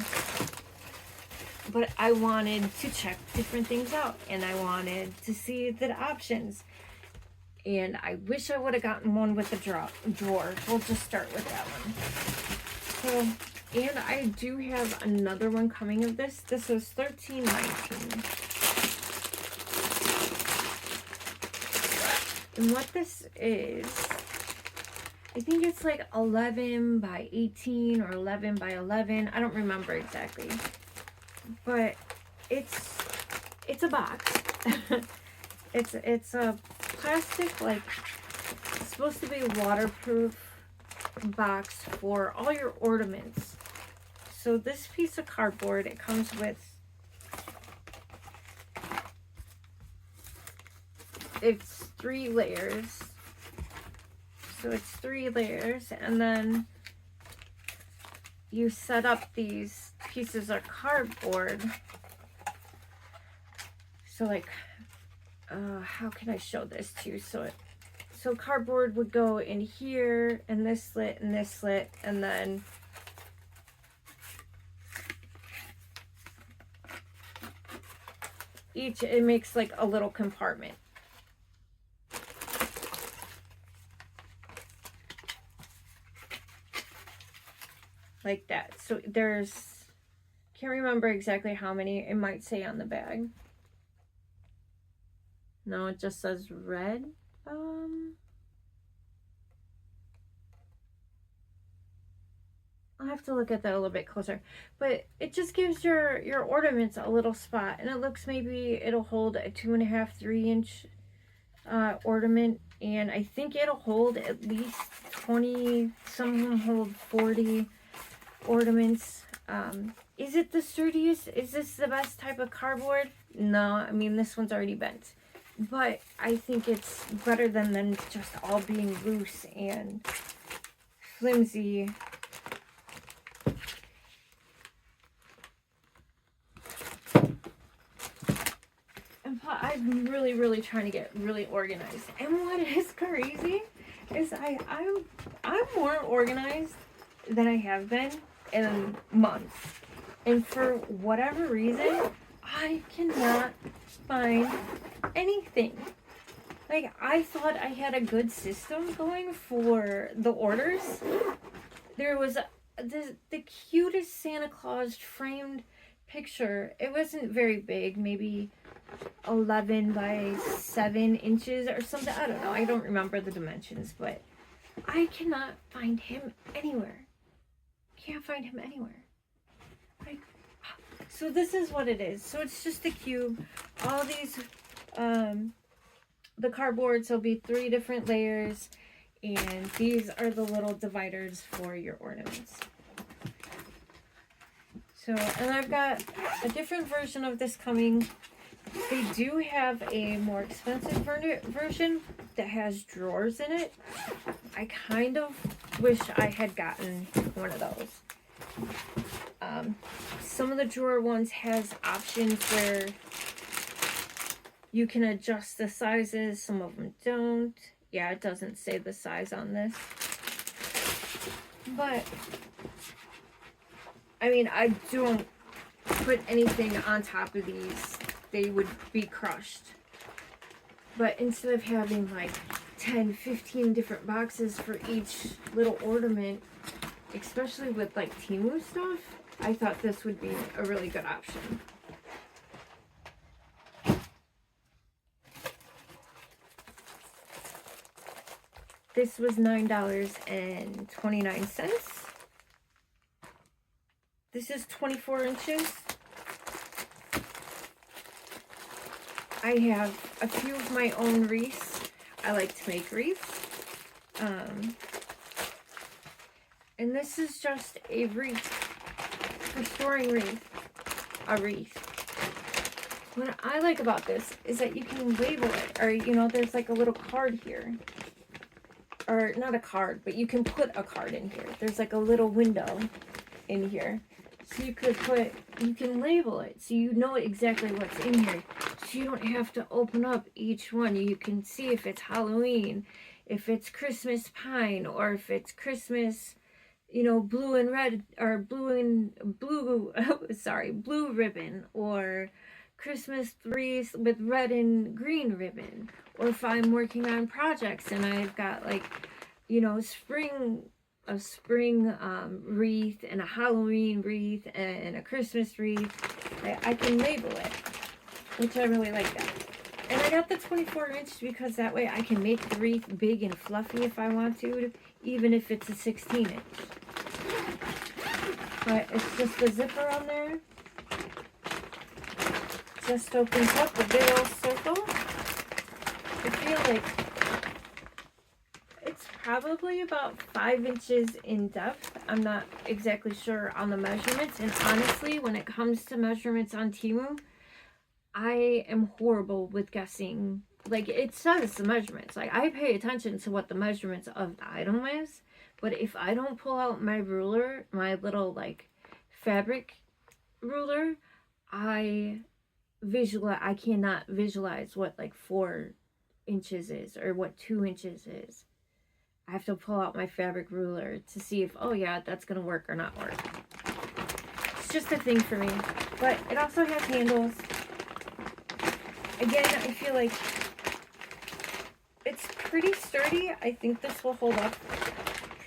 but I wanted to check different things out, and I wanted to see the options, and I wish I would have gotten one with a drawer. We'll just start with that one. So, and I do have another one coming of this. This was $13.19. And what this is, I think it's like 11 by 18 or 11 by 11. I don't remember exactly. But it's a box. it's a plastic, like, it's supposed to be waterproof box for all your ornaments. So this piece of cardboard, it comes with, it's 3 layers. So it's 3 layers, and then you set up these pieces of cardboard. So, like, how can I show this to you? So cardboard would go in here, and this slit, and this slit, and then each, it makes like a little compartment. Like that. So there's, can't remember exactly how many. It might say on the bag. No, it just says red. I'll have to look at that a little bit closer. But it just gives your ornaments a little spot. And it looks, maybe it'll hold a 2.5, 3-inch ornament. And I think it'll hold at least 20, some of them hold 40 ornaments. Is it the sturdiest? Is this the best type of cardboard? No, I mean, this one's already bent, but I think it's better than them just all being loose and flimsy. And I'm really trying to get really organized. And what is crazy is I'm more organized than I have been in months, and for whatever reason I cannot find anything. Like, I thought I had a good system going for the orders. There was the cutest Santa Claus framed picture. It wasn't very big, maybe 11 by 7 inches or something. I don't know, I don't remember the dimensions, but I cannot find him anywhere. Can't find him anywhere. Like, so this is what it is. So it's just a cube. All these, the cardboard, so it'll be 3 different layers, and these are the little dividers for your ornaments. So, and I've got a different version of this coming. They do have a more expensive version that has drawers in it. I kind of wish I had gotten one of those. Some of the drawer ones has options where you can adjust the sizes. Some of them don't. Yeah, it doesn't say the size on this. But, I mean, I don't put anything on top of these. They would be crushed. But instead of having like 10, 15 different boxes for each little ornament, especially with like Temu stuff, I thought this would be a really good option. This was $9.29. This is 24 inches. I have a few of my own wreaths. I like to make wreaths. And this is just a wreath for storing a wreath. what I like about this is that you can label it, or you know, there's like a little card here, or not a card, but you can put a card in here. There's like a little window in here, so you can label it so you know exactly what's in here, so you don't have to open up each one. You can see if it's Halloween, if it's Christmas pine, or if it's Christmas, you know, blue and red, or blue ribbon, or Christmas trees with red and green ribbon. Or if I'm working on projects and I've got, like, you know, a spring wreath and a Halloween wreath and a Christmas wreath, I can label it, which I really like that. And I got the 24-inch because that way I can make the wreath big and fluffy if I want to, even if it's a 16-inch. But it's just a zipper on there. Just opens up a big old circle. I feel like it's probably about 5 inches in depth. I'm not exactly sure on the measurements. And honestly, when it comes to measurements on Temu, I am horrible with guessing. Like, it says the measurements. Like, I pay attention to what the measurements of the item is. But if I don't pull out my ruler, my little, like, fabric ruler, I cannot visualize what, like, 4 inches is, or what 2 inches is. I have to pull out my fabric ruler to see if, oh yeah, that's gonna work or not work. It's just a thing for me. But it also has handles. Again, I feel like it's pretty sturdy. I think this will hold up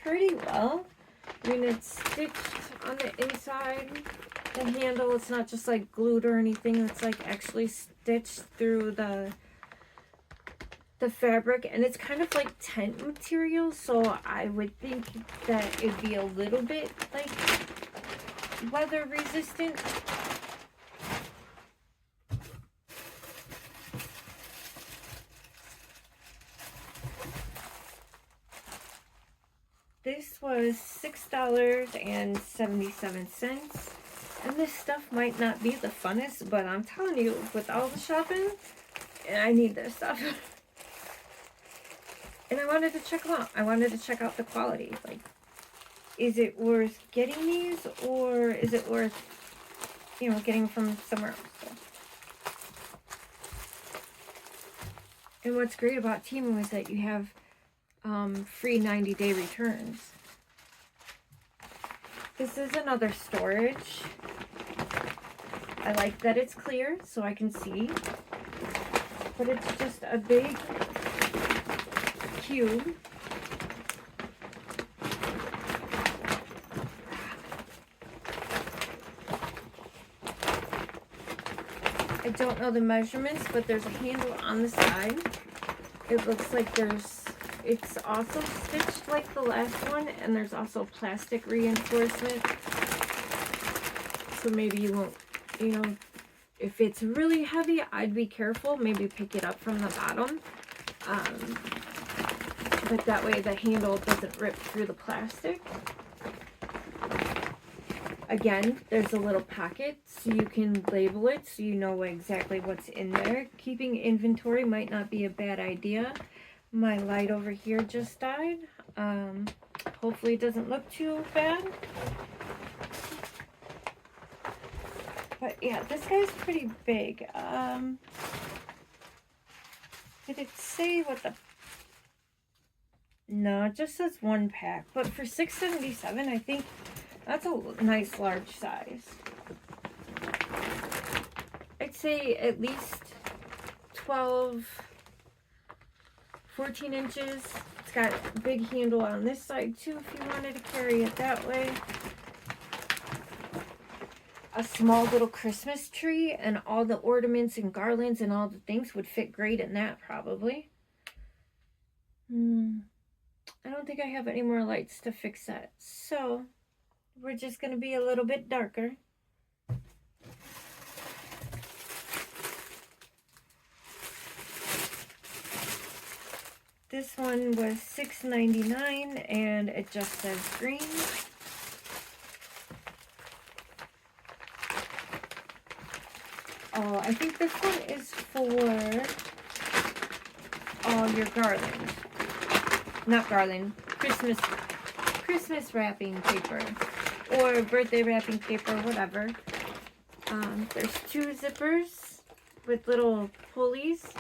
pretty well. I mean, it's stitched on the inside. The handle, it's not just like glued or anything. It's like actually stitched through the fabric, and it's kind of like tent material, so I would think that it'd be a little bit like weather resistant. This was $6.77, and this stuff might not be the funnest, but I'm telling you, with all the shopping, I need this stuff. And I wanted to check them out. I wanted to check out the quality. Like, is it worth getting these, or is it worth, you know, getting from somewhere else? So. And what's great about Temu is that you have free 90-day returns. This is another storage. I like that it's clear so I can see, but it's just a big cube. I don't know the measurements, but there's a handle on the side. It looks like it's also stitched like the last one, and there's also plastic reinforcement. So maybe you won't, you know, if it's really heavy, I'd be careful. Maybe pick it up from the bottom. But that way the handle doesn't rip through the plastic. Again, there's a little pocket so you can label it so you know exactly what's in there. Keeping inventory might not be a bad idea. My light over here just died. Hopefully it doesn't look too bad. But yeah, this guy's pretty big. Did it say what the... No, it just says 1 pack. But for $6.77, I think that's a nice large size. I'd say at least 12, 14 inches. It's got a big handle on this side too if you wanted to carry it that way. A small little Christmas tree and all the ornaments and garlands and all the things would fit great in that probably. I don't think I have any more lights to fix that. So we're just going to be a little bit darker. This one was $6.99 and it just says green. Oh, I think this one is for all your garland. Not garland, Christmas wrapping paper. Or birthday wrapping paper, whatever. There's 2 zippers with little pulleys.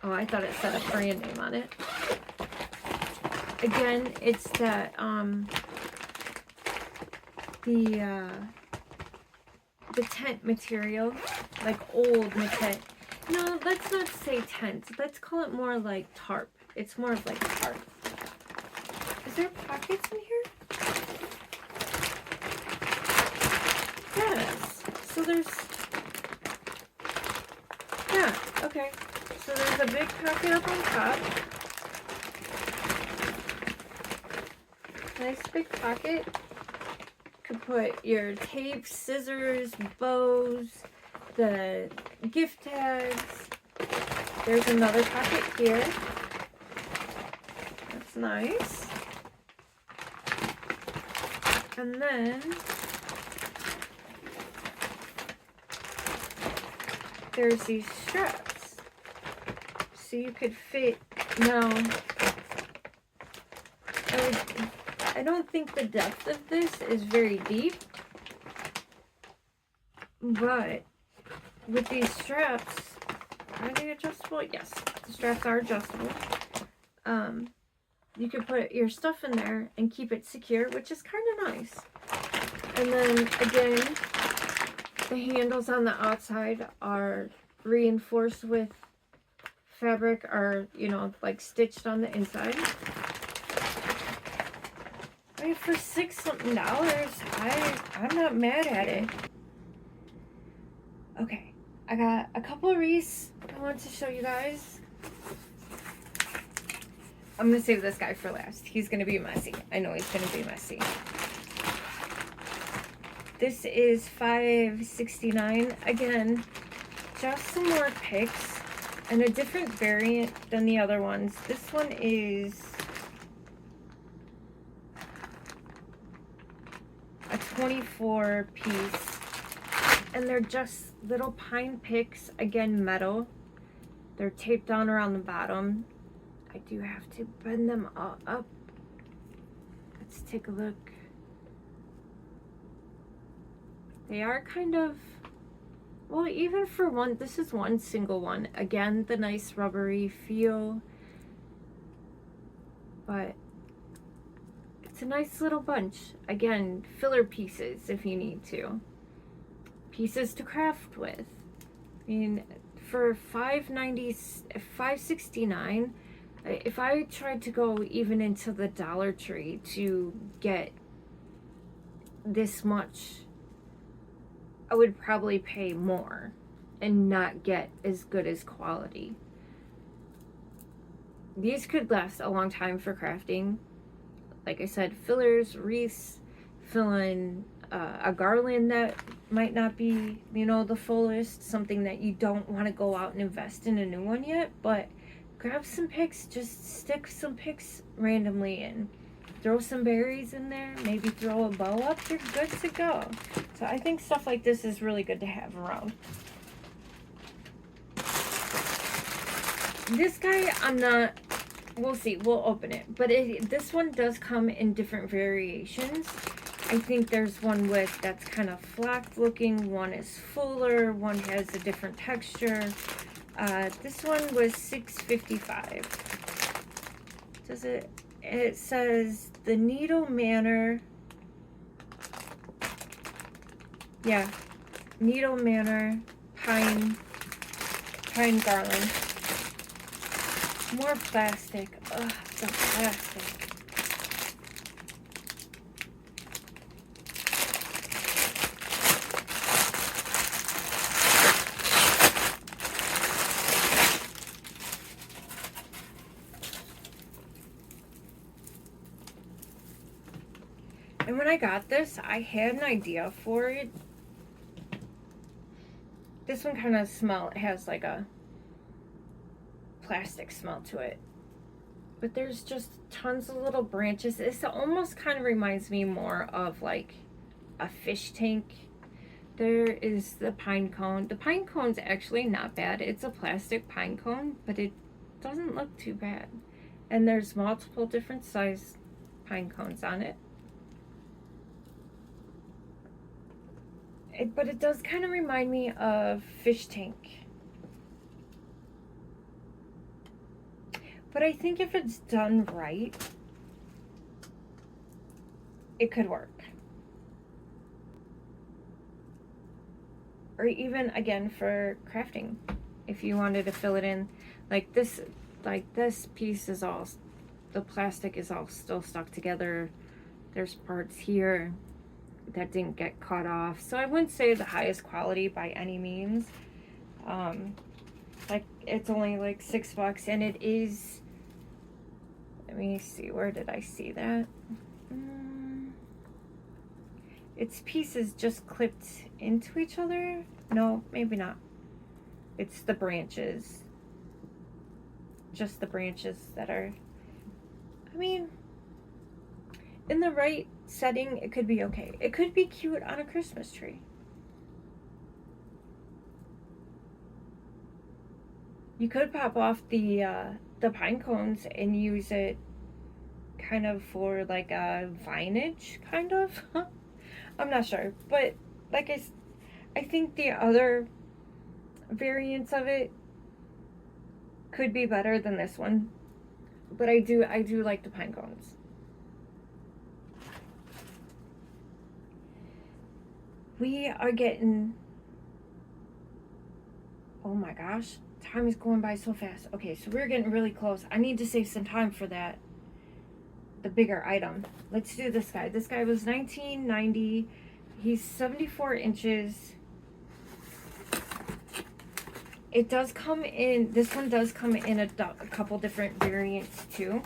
Oh, I thought it said a brand name on it. Again, it's that, the tent material, like old tent. No, let's not say tent. Let's call it more like tarp. It's more of like tarp. Is there pockets in here? Yes. So there's, yeah, okay. So there's a big pocket up on top. Nice big pocket. Could put your tape, scissors, bows, the gift tags. There's another pocket here. That's nice. And then there's these straps. So you could fit, now, I don't think the depth of this is very deep, but with these straps, are they adjustable? Yes, the straps are adjustable. You can put your stuff in there and keep it secure, which is kind of nice. And then again, the handles on the outside are reinforced with fabric, or, you know, like stitched on the inside. I mean, for $6 something, I'm not mad at it. Okay, I got a couple of wreaths I want to show you guys. I'm gonna save this guy for last. He's gonna be messy. I know he's gonna be messy. This is $5.69. Again, just some more picks and a different variant than the other ones. This one is a 24 piece, and they're just little pine picks, again metal. They're taped down around the bottom. I do have to bend them all up. Let's take a look. They are kind of, well, even for one, this is one single one. Again, the nice rubbery feel, but it's a nice little bunch. Again, filler pieces if you need to. Pieces to craft with. I mean, for $5.69, if I tried to go even into the Dollar Tree to get this much, I would probably pay more and not get as good as quality. These could last a long time for crafting. Like I said, fillers, wreaths, fill in a garland that might not be, you know, the fullest, something that you don't want to go out and invest in a new one yet, but grab some picks, just stick some picks randomly in. Throw some berries in there, maybe throw a bow up, you're good to go. So I think stuff like this is really good to have around. This guy, I'm not, we'll see, we'll open it. But this one does come in different variations. I think there's one with that's kind of flocked looking, one is fuller, one has a different texture. This one was $6.55. Does it? It says the Needle Manor. Yeah, Needle Manor pine garland. More plastic. Ugh, the plastic. And when I got this, I had an idea for it. This one kind of it has like a plastic smell to it. But there's just tons of little branches. This almost kind of reminds me more of like a fish tank there is the pine cone. The pine cone's actually not bad. It's a plastic pine cone, but it doesn't look too bad. And there's multiple different size pine cones on it. But it does kind of remind me of fish tank. But I think if it's done right, it could work. Or even, again, for crafting, if you wanted to fill it in. Like this piece is all, the plastic is all still stuck together. There's parts here that didn't get cut off. So I wouldn't say the highest quality by any means. Like, it's only like $6, and it is, let me see, where did I see that? It's pieces just clipped into each other. No, maybe not. It's the branches. Just the branches that are, I mean, in the right setting, it could be okay. It could be cute on a Christmas tree. You could pop off the pine cones and use it kind of for like a vinage, kind of. I'm not sure, but like I think the other variants of it could be better than this one. But I do like the pine cones. We are getting, oh my gosh, time is going by so fast. Okay, so we're getting really close. I need to save some time for that, the bigger item. Let's do this guy. This guy was $19.90. He's 74 inches. It does come in, this one does come in a couple different variants too.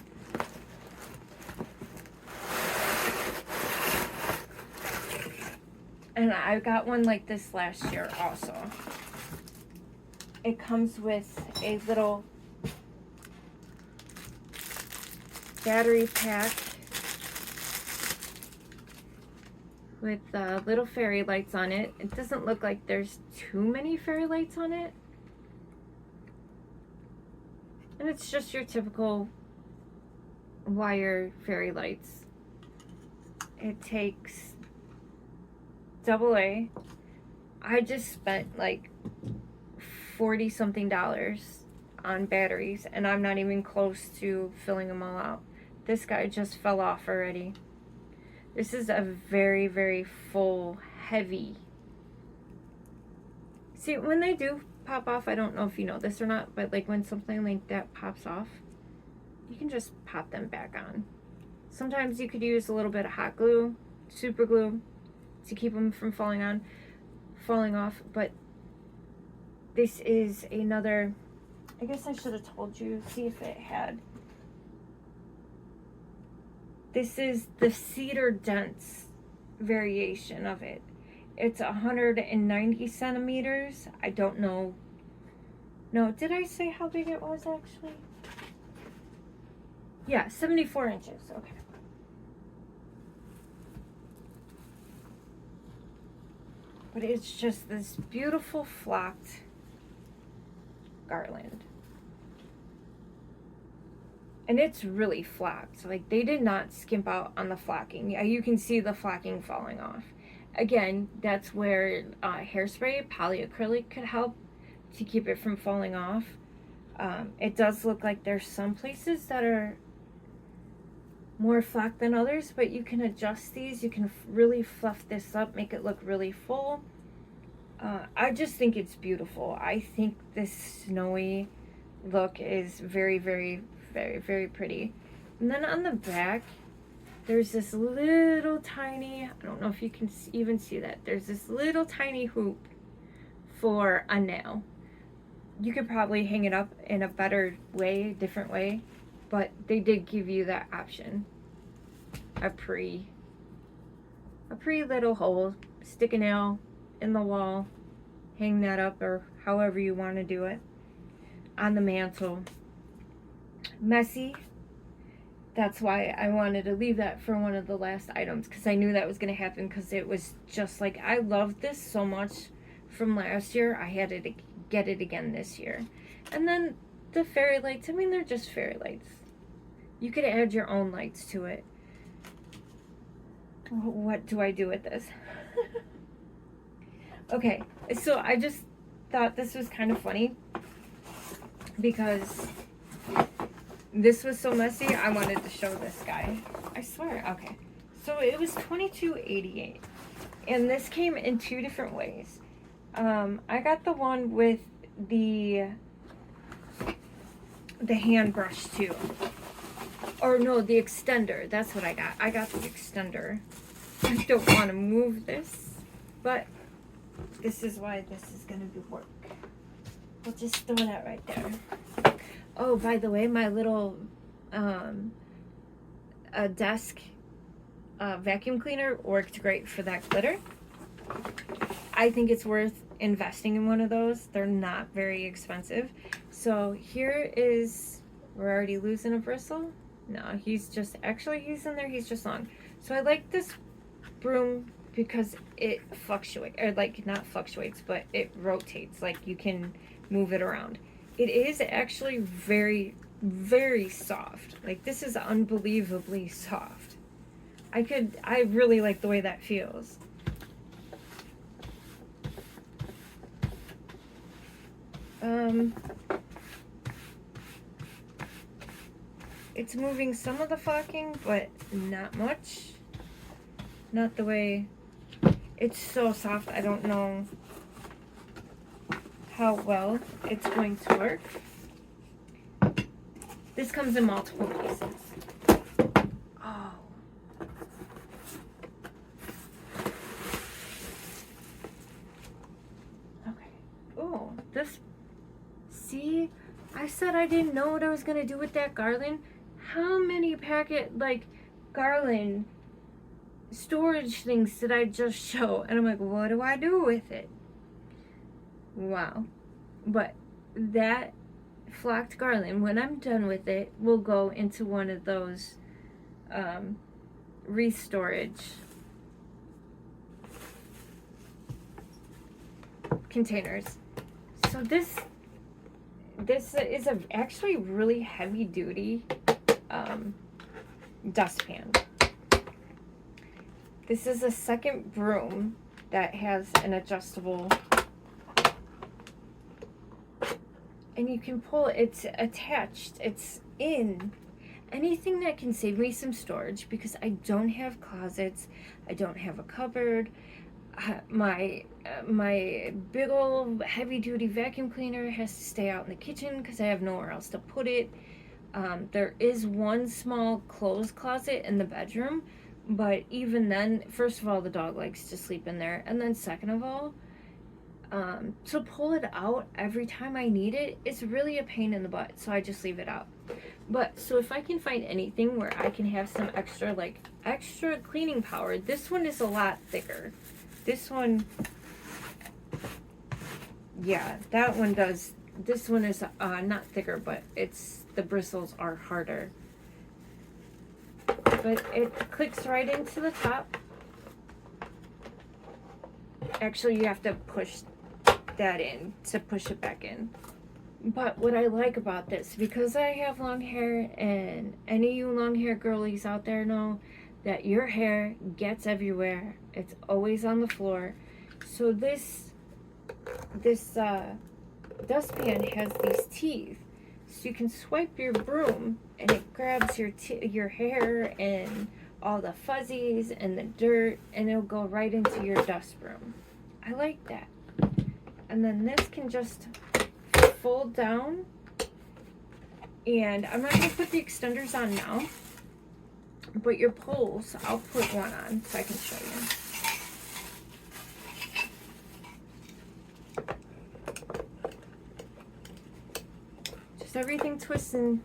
And I got one like this last year also. It comes with a little battery pack with little fairy lights on it. It doesn't look like there's too many fairy lights on it. And it's just your typical wire fairy lights. It takes AA. I just spent like $40 something on batteries, and I'm not even close to filling them all out. This guy just fell off already. This is a very, very full, heavy. See, when they do pop off, I don't know if you know this or not, but like when something like that pops off, you can just pop them back on. Sometimes you could use a little bit of hot glue, super glue, to keep them from falling off, but this is another, I guess I should have told you, see if it had. This is the cedar dense variation of it. It's 190 centimeters. I don't know. No, did I say how big it was actually? Yeah, 74 inches. Okay. But it's just this beautiful flocked garland. And it's really flocked. Like, they did not skimp out on the flocking. Yeah, you can see the flocking falling off. Again, that's where hairspray, polyacrylic could help to keep it from falling off. It does look like there's some places that are more flocked than others, but you can adjust these. You can really fluff this up, make it look really full. I just think it's beautiful. I think this snowy look is very, very, very, very pretty. And then on the back, there's this little tiny, I don't know if you can even see that, there's this little tiny hoop for a nail. You could probably hang it up in a better way, different way, but they did give you that option. A pre little hole, stick a nail in the wall, hang that up, or however you want to do it, on the mantle. Messy. that's why I wanted to leave that for one of the last items, because I knew that was going to happen, because it was just like, I loved this so much from last year. I had to get it again this year. And then the fairy lights, I mean, they're just fairy lights. You could add your own lights to it. What do I do with this? Okay, so I just thought this was kind of funny because this was so messy. I wanted to show this guy. I swear. Okay, so it was $22.88, and this came in two different ways. I got the one with the hand brush too. Or no, the extender. That's what I got. I got the extender. I don't want to move this, but this is why this is going to be work. We'll just throw that right there. Oh, by the way, my little desk vacuum cleaner worked great for that glitter. I think it's worth investing in one of those. They're not very expensive. So here is, we're already losing a bristle. No, he's just, actually he's in there, he's just long. So I like this broom because it fluctuates, or like not fluctuates, but it rotates, like you can move it around. It is actually very, very soft. Like this is unbelievably soft. I really like the way that feels. It's moving some of the flocking, but not much. Not the way, it's so soft, I don't know how well it's going to work. This comes in multiple pieces. Oh. Okay. Oh, this, see, I said I didn't know what I was going to do with that garland. How many packet, like, garland storage things did I just show? And I'm like, what do I do with it? Wow. But that flocked garland, when I'm done with it, will go into one of those restorage containers. So this is a actually really heavy duty dustpan. This is a second broom that has an adjustable, and you can pull it. It's attached, it's in. Anything that can save me some storage, because I don't have closets, I don't have a cupboard. My big old heavy duty vacuum cleaner has to stay out in the kitchen because I have nowhere else to put it. There is one small clothes closet in the bedroom, but even then, first of all, the dog likes to sleep in there, and then second of all, to pull it out every time I need it, it's really a pain in the butt, so I just leave it out. But so if I can find anything where I can have some extra, like extra cleaning power, this one is a lot thicker. This one, yeah, that one does. This one is not thicker, but it's, the bristles are harder. But it clicks right into the top. Actually, you have to push that in to push it back in. But what I like about this, because I have long hair, and any of you long hair girlies out there know that your hair gets everywhere. It's always on the floor. So this dustpan has these teeth, so you can swipe your broom and it grabs your hair and all the fuzzies and the dirt, and it'll go right into your dust broom. I like that. And then this can just fold down, and I'm not going to put the extenders on now, but your poles, I'll put one on so I can show you. Just everything twists, and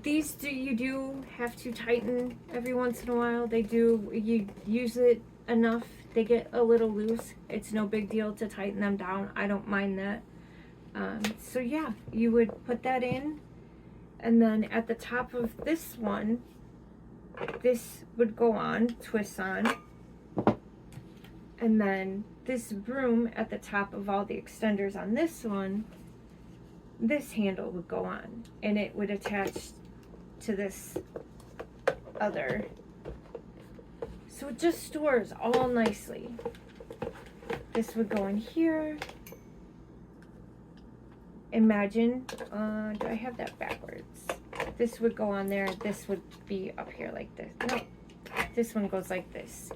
these you do have to tighten every once in a while. They do, you use it enough, they get a little loose. It's no big deal to tighten them down. I don't mind that. So yeah, you would put that in. And then at the top of this one, this would go on, twist on. And then this broom at the top of all the extenders on this one, this handle would go on. And it would attach to this other. So it just stores all nicely. This would go in here. Imagine, do I have that backwards? This would go on there. This would be up here like this. No, this one goes like this.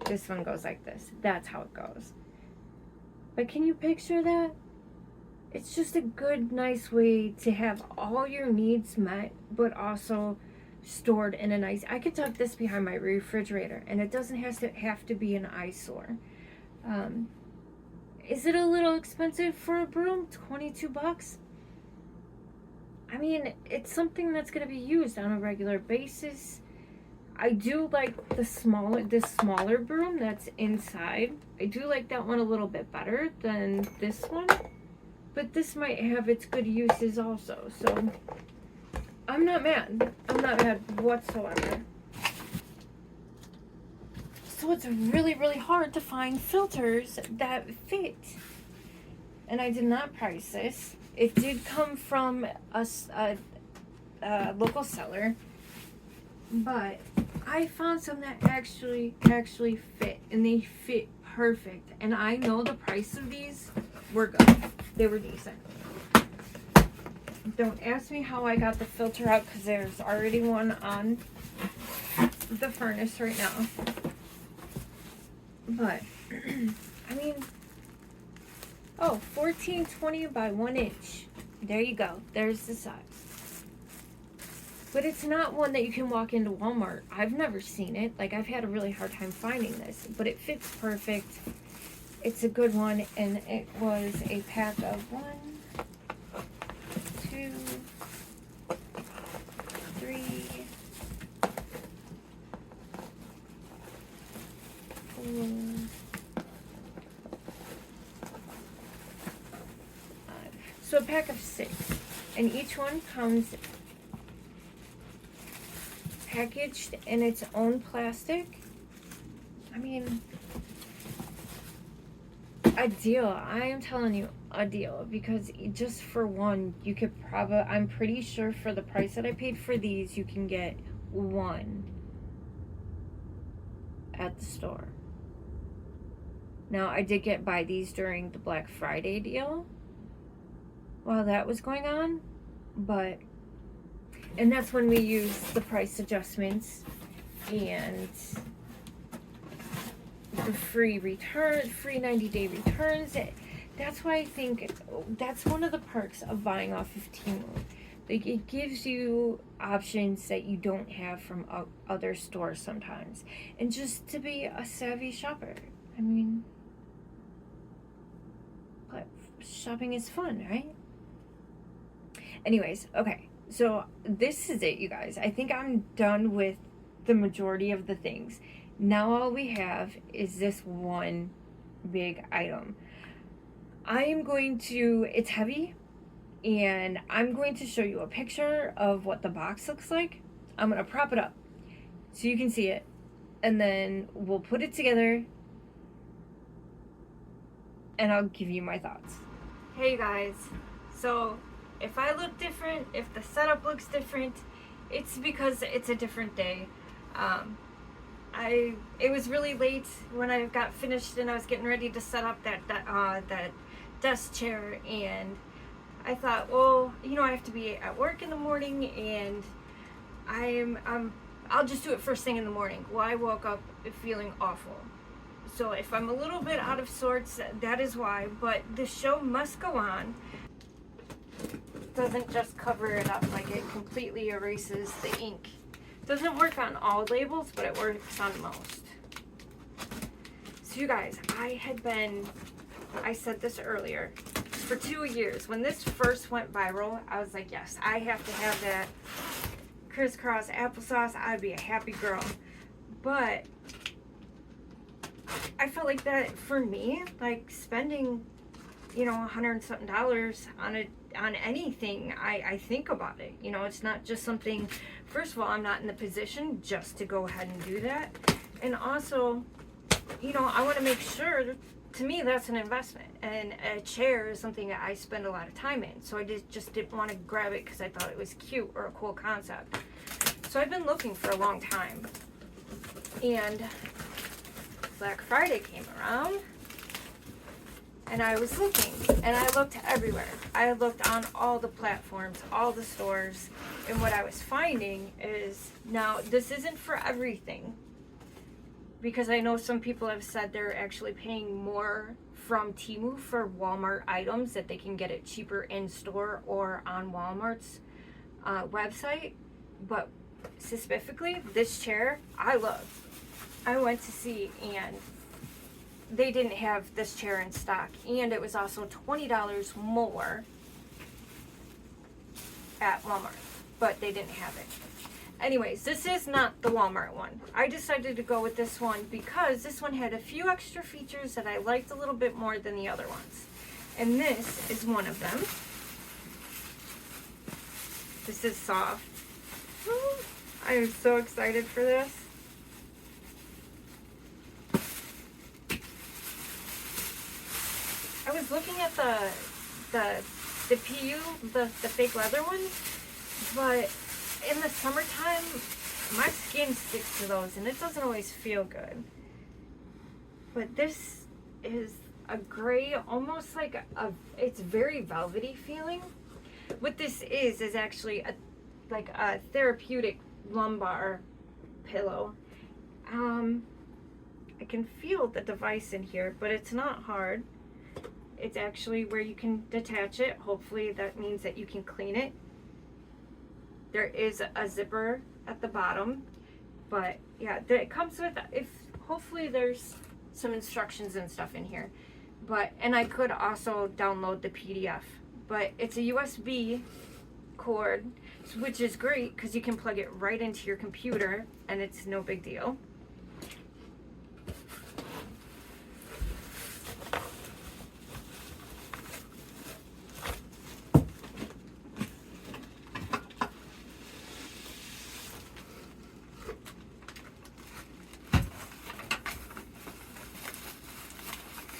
This one goes like this. That's how it goes. But can you picture that? It's just a good, nice way to have all your needs met, but also stored in a nice... I could tuck this behind my refrigerator, and it doesn't have to be an eyesore. Is it a little expensive for a broom? 22 bucks? I mean, it's something that's going to be used on a regular basis. I do like this smaller broom that's inside. I do like that one a little bit better than this one. But this might have its good uses also. So, I'm not mad. I'm not mad whatsoever. So it's really, really hard to find filters that fit. And I did not price this. It did come from a local seller. But I found some that actually fit. And they fit perfect. And I know the price of these were good. They were decent. Don't ask me how I got the filter out because there's already one on the furnace right now. But, I mean, oh, 1420 by 1 inch. There you go. There's the size. But it's not one that you can walk into Walmart. I've never seen it. Like, I've had a really hard time finding this. But it fits perfect. It's a good one. And it was a pack of 1, 2, 3, 4, 5. So a pack of 6. And each one comes packaged in its own plastic. I mean, a deal. I am telling you, a deal. Because just for one, you could probably, I'm pretty sure for the price that I paid for these, you can get one at the store. Now, I did buy these during the Black Friday deal while that was going on, but, and that's when we used the price adjustments and the free 90-day returns. That's why I think that's one of the perks of buying off of Temu. Like, it gives you options that you don't have from other stores sometimes. And just to be a savvy shopper. I mean, but shopping is fun, right? Anyways, okay. So this is it, you guys. I think I'm done with the majority of the things. Now all we have is this one big item. I am going to, it's heavy, and I'm going to show you a picture of what the box looks like. I'm going to prop it up so you can see it, and then we'll put it together, and I'll give you my thoughts. Hey guys, so if I look different, if the setup looks different, it's because it's a different day. It was really late when I got finished and I was getting ready to set up that desk chair, and I thought, well, you know, I have to be at work in the morning, and I'll just do it first thing in the morning. Well, I woke up feeling awful. So if I'm a little bit out of sorts, that is why, but the show must go on. It doesn't just cover it up, like it completely erases the ink. It doesn't work on all labels, but it works on most. So you guys, I said this earlier, for 2 years, when this first went viral, I was like, yes, I have to have that Criss Cross applesauce. I'd be a happy girl. But I felt like that, for me, like spending you know, $100 and something on anything, I think about it. You know, it's not just something, first of all, I'm not in the position just to go ahead and do that. And also, you know, I want to make sure, to me, that's an investment. And a chair is something that I spend a lot of time in. So I just didn't want to grab it because I thought it was cute or a cool concept. So I've been looking for a long time. And Black Friday came around. And I was looking, and I looked everywhere. I looked on all the platforms, all the stores, and what I was finding is, now this isn't for everything, because I know some people have said they're actually paying more from Temu for Walmart items, that they can get it cheaper in store or on Walmart's website. But specifically, this chair, I love. I went to see, and they didn't have this chair in stock, and it was also $20 more at Walmart, but they didn't have it. Anyways, this is not the Walmart one. I decided to go with this one because this one had a few extra features that I liked a little bit more than the other ones. And this is one of them. This is soft. I am so excited for this. I was looking at the PU, the fake leather ones, but in the summertime, my skin sticks to those, and it doesn't always feel good. But this is a gray, almost like it's very velvety feeling. What this is actually like a therapeutic lumbar pillow. I can feel the device in here, but it's not hard. It's actually where you can detach it. Hopefully that means that you can clean it. There is a zipper at the bottom, but yeah, it comes with, hopefully there's some instructions and stuff in here. And I could also download the PDF, but it's a USB cord, which is great because you can plug it right into your computer and it's no big deal.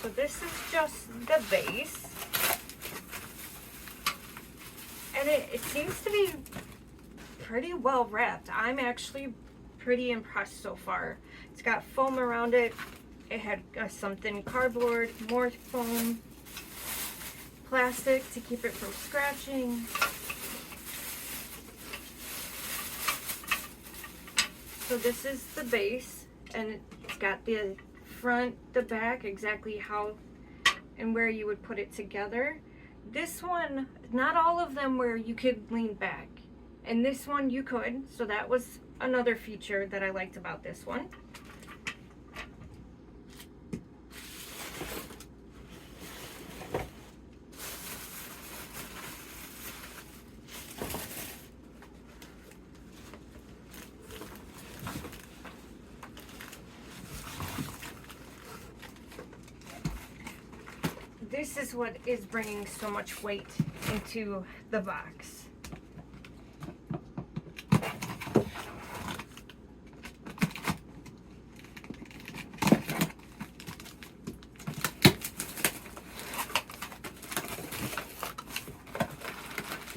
So this is just the base, and it seems to be pretty well wrapped. I'm actually pretty impressed so far. It's got foam around it. It had some thin cardboard, more foam, plastic to keep it from scratching. So this is the base, and it's got the front, the back, exactly how and where you would put it together. This one, not all of them where you could lean back, and this one you could, so that was another feature that I liked about this one. This is what is bringing so much weight into the box.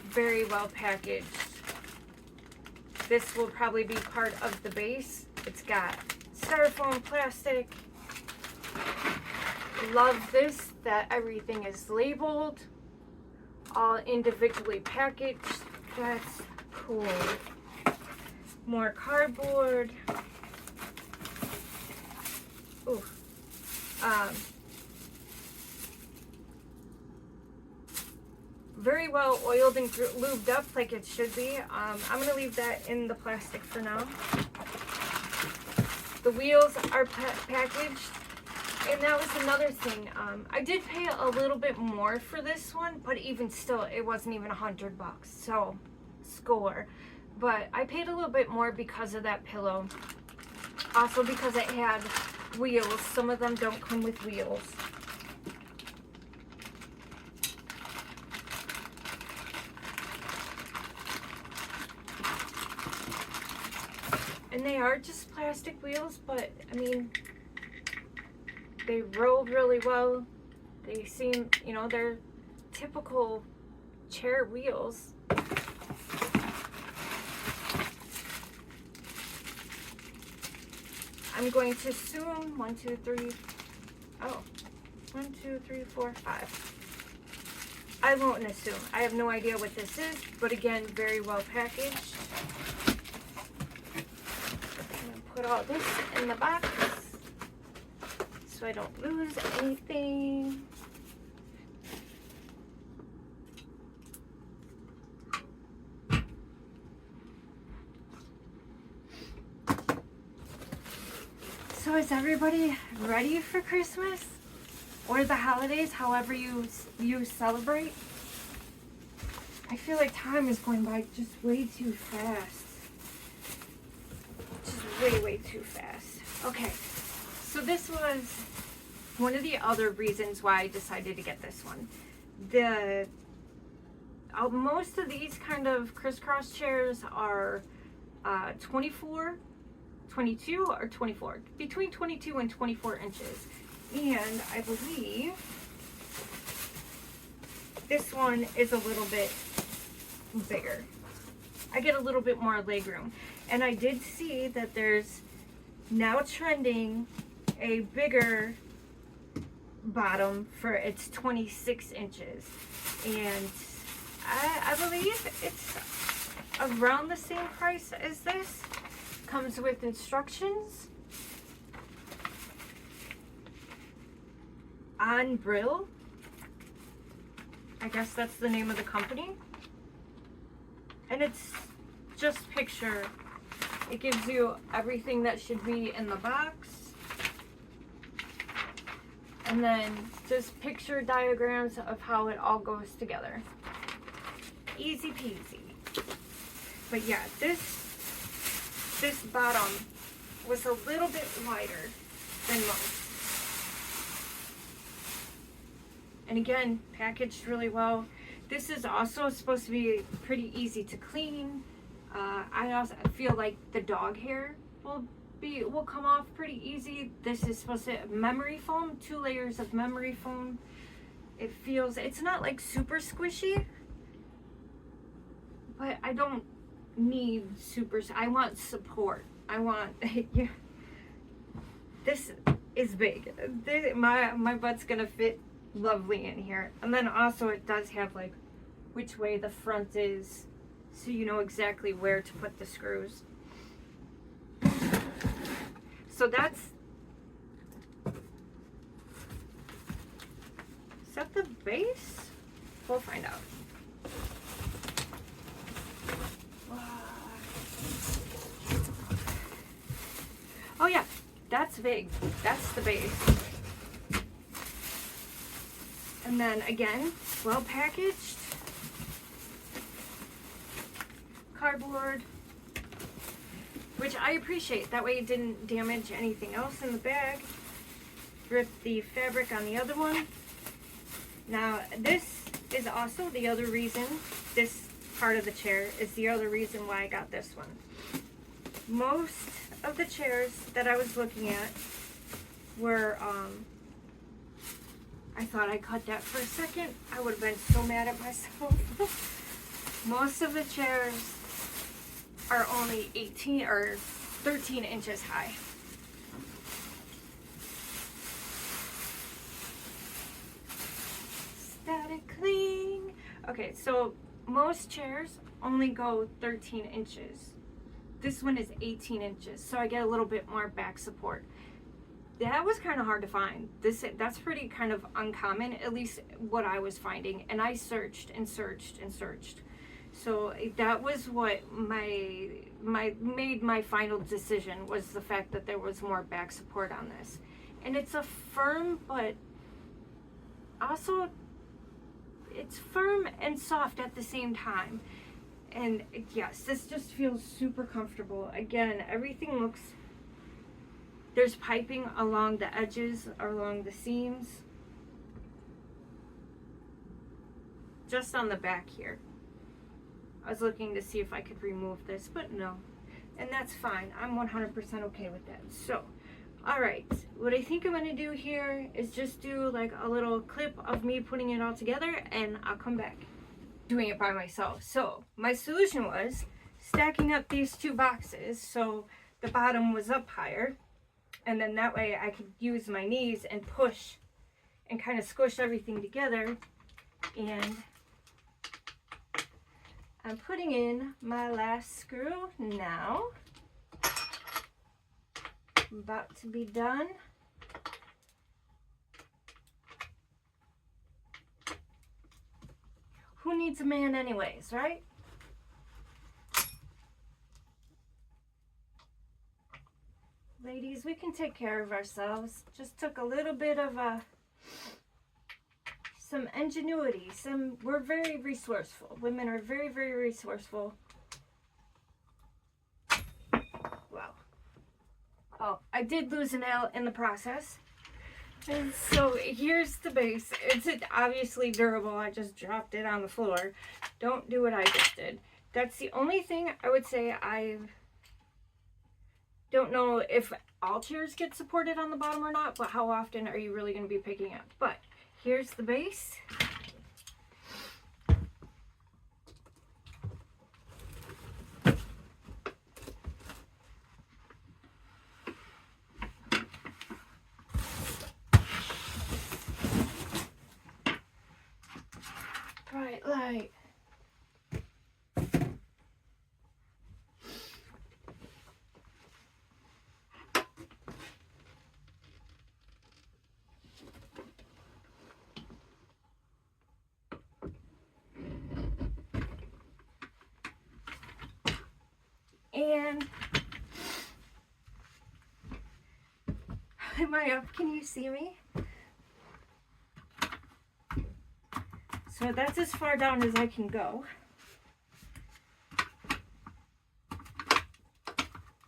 Very well packaged. This will probably be part of the base. It's got styrofoam plastic. Love this, that everything is labeled, all individually packaged. That's cool. More cardboard. Ooh. Very well oiled and lubed up like it should be. I'm going to leave that in the plastic for now. The wheels are packaged. And that was another thing. I did pay a little bit more for this one, but even still, it wasn't even $100. So, score. But I paid a little bit more because of that pillow. Also because it had wheels. Some of them don't come with wheels. And they are just plastic wheels, but I mean, they roll really well. They seem, you know, they're typical chair wheels. I'm going to assume 1, 2, 3, 1, 2, 3, 4, 5. I won't assume. I have no idea what this is, but again, very well packaged. I'm going to put all this in the box so I don't lose anything. So is everybody ready for Christmas or the holidays, however you celebrate? I feel like time is going by just way too fast. Just way too fast. Okay, so this was one of the other reasons why I decided to get this one. Most of these kind of Criss Cross chairs are 22 or 24, between 22 and 24 inches. And I believe this one is a little bit bigger. I get a little bit more leg room. And I did see that there's now trending a bigger bottom for its 26 inches. And I believe it's around the same price as this. Comes with instructions on Brill. I guess that's the name of the company. And it's just picture. It gives you everything that should be in the box. And then just picture diagrams of how it all goes together. Easy peasy. But yeah, this bottom was a little bit wider than most. And again, packaged really well. This is also supposed to be pretty easy to clean. I also feel like the dog hair will come off pretty easy. This is supposed to have memory foam, 2 layers of memory foam. It's not like super squishy, but I don't need I want support. I want yeah. This is big. My butt's gonna fit lovely in here. And then also it does have like which way the front is, so you know exactly where to put the screws. So that's, is that the base? We'll find out. Oh yeah, that's big. That's the base. And then again, well packaged. Cardboard, which I appreciate. That way it didn't damage anything else in the bag. Ripped the fabric on the other one. Now this is also the other reason, this part of the chair is the other reason why I got this one. Most of the chairs that I was looking at were, I thought I cut that for a second. I would have been so mad at myself. Most of the chairs are only 18 or 13 inches high. Static cling. Okay, so most chairs only go 13 inches. This one is 18 inches, so I get a little bit more back support. That was kind of hard to find. That's pretty kind of uncommon, at least what I was finding. And I searched and searched and searched. So that was what made my final decision, was the fact that there was more back support on this. And it's a firm, but also it's firm and soft at the same time. And yes, this just feels super comfortable. Again, everything looks, there's piping along the edges, along the seams. Just on the back here. I was looking to see if I could remove this, but no. and that's fine. I'm 100% okay with that. So, all right, what I think I'm gonna do here is just do like a little clip of me putting it all together, and I'll come back doing it by myself. So my solution was stacking up these two boxes so the bottom was up higher, and then that way I could use my knees and push and kind of squish everything together. And I'm putting in my last screw now. I'm about to be done. Who needs a man anyways, right? Ladies, we can take care of ourselves. Just took a little bit of some ingenuity. We're very resourceful. Women are very, very resourceful. Wow. Oh, I did lose a nail in the process. And so here's the base. It's obviously durable. I just dropped it on the floor. Don't do what I just did. That's the only thing I would say. I don't know if all chairs get supported on the bottom or not, but how often are you really going to be picking up? But here's the base. Bright light. And am I up? Can you see me? So that's as far down as I can go.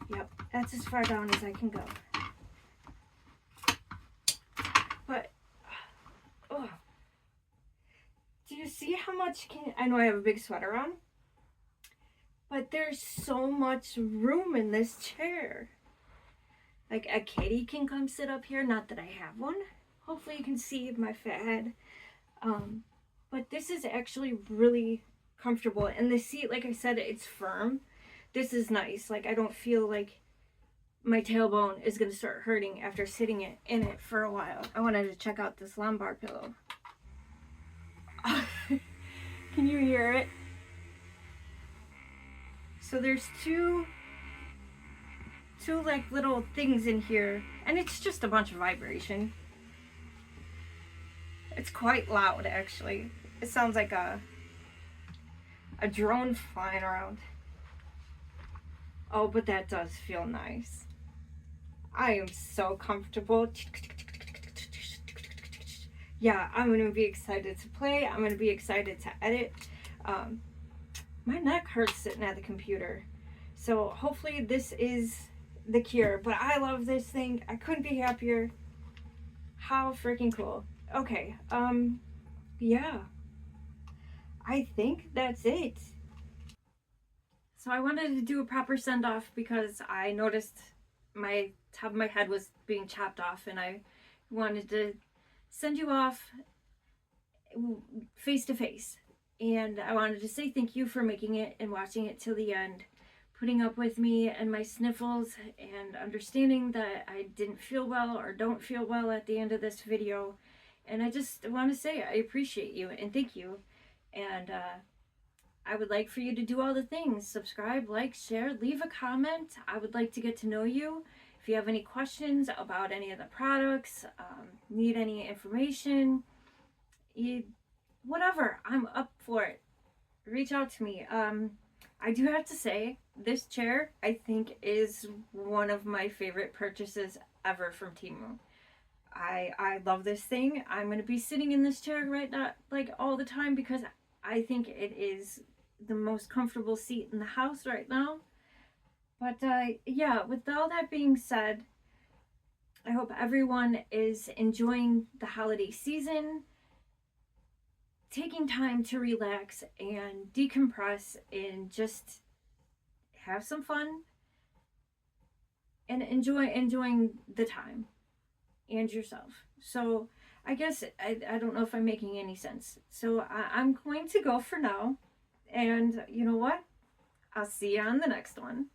Yep, that's as far down as I can go. But, oh, do you see how much I know I have a big sweater on, but there's so much room in this chair. Like a kitty can come sit up here, not that I have one. Hopefully you can see my fat head. But this is actually really comfortable, and the seat, like I said, it's firm. This is nice. Like I don't feel like my tailbone is gonna start hurting after sitting in it for a while. I wanted to check out this lumbar pillow. Can you hear it? So there's two like little things in here, and it's just a bunch of vibration. It's quite loud, actually. It sounds like a drone flying around. Oh, but that does feel nice. I am so comfortable. Yeah, I'm gonna be excited to play. I'm gonna be excited to edit. My neck hurts sitting at the computer, so hopefully this is the cure. But I love this thing. I couldn't be happier. How freaking cool. Okay, yeah, I think that's it. So I wanted to do a proper send-off because I noticed my top of my head was being chopped off, and I wanted to send you off face to face. And I wanted to say thank you for making it and watching it till the end, putting up with me and my sniffles, and understanding that I didn't feel well or don't feel well at the end of this video. And I just want to say I appreciate you and thank you. And I would like for you to do all the things. Subscribe, like, share, leave a comment. I would like to get to know you. If you have any questions about any of the products, need any information, whatever, I'm up for it. Reach out to me. I do have to say, this chair, I think, is one of my favorite purchases ever from Temu. I love this thing. I'm going to be sitting in this chair right now, like all the time, because I think it is the most comfortable seat in the house right now. But yeah, with all that being said, I hope everyone is enjoying the holiday season, taking time to relax and decompress and just have some fun. and enjoying the time and yourself. So I guess I don't know if I'm making any sense. So I'm going to go for now. And you know what? I'll see you on the next one.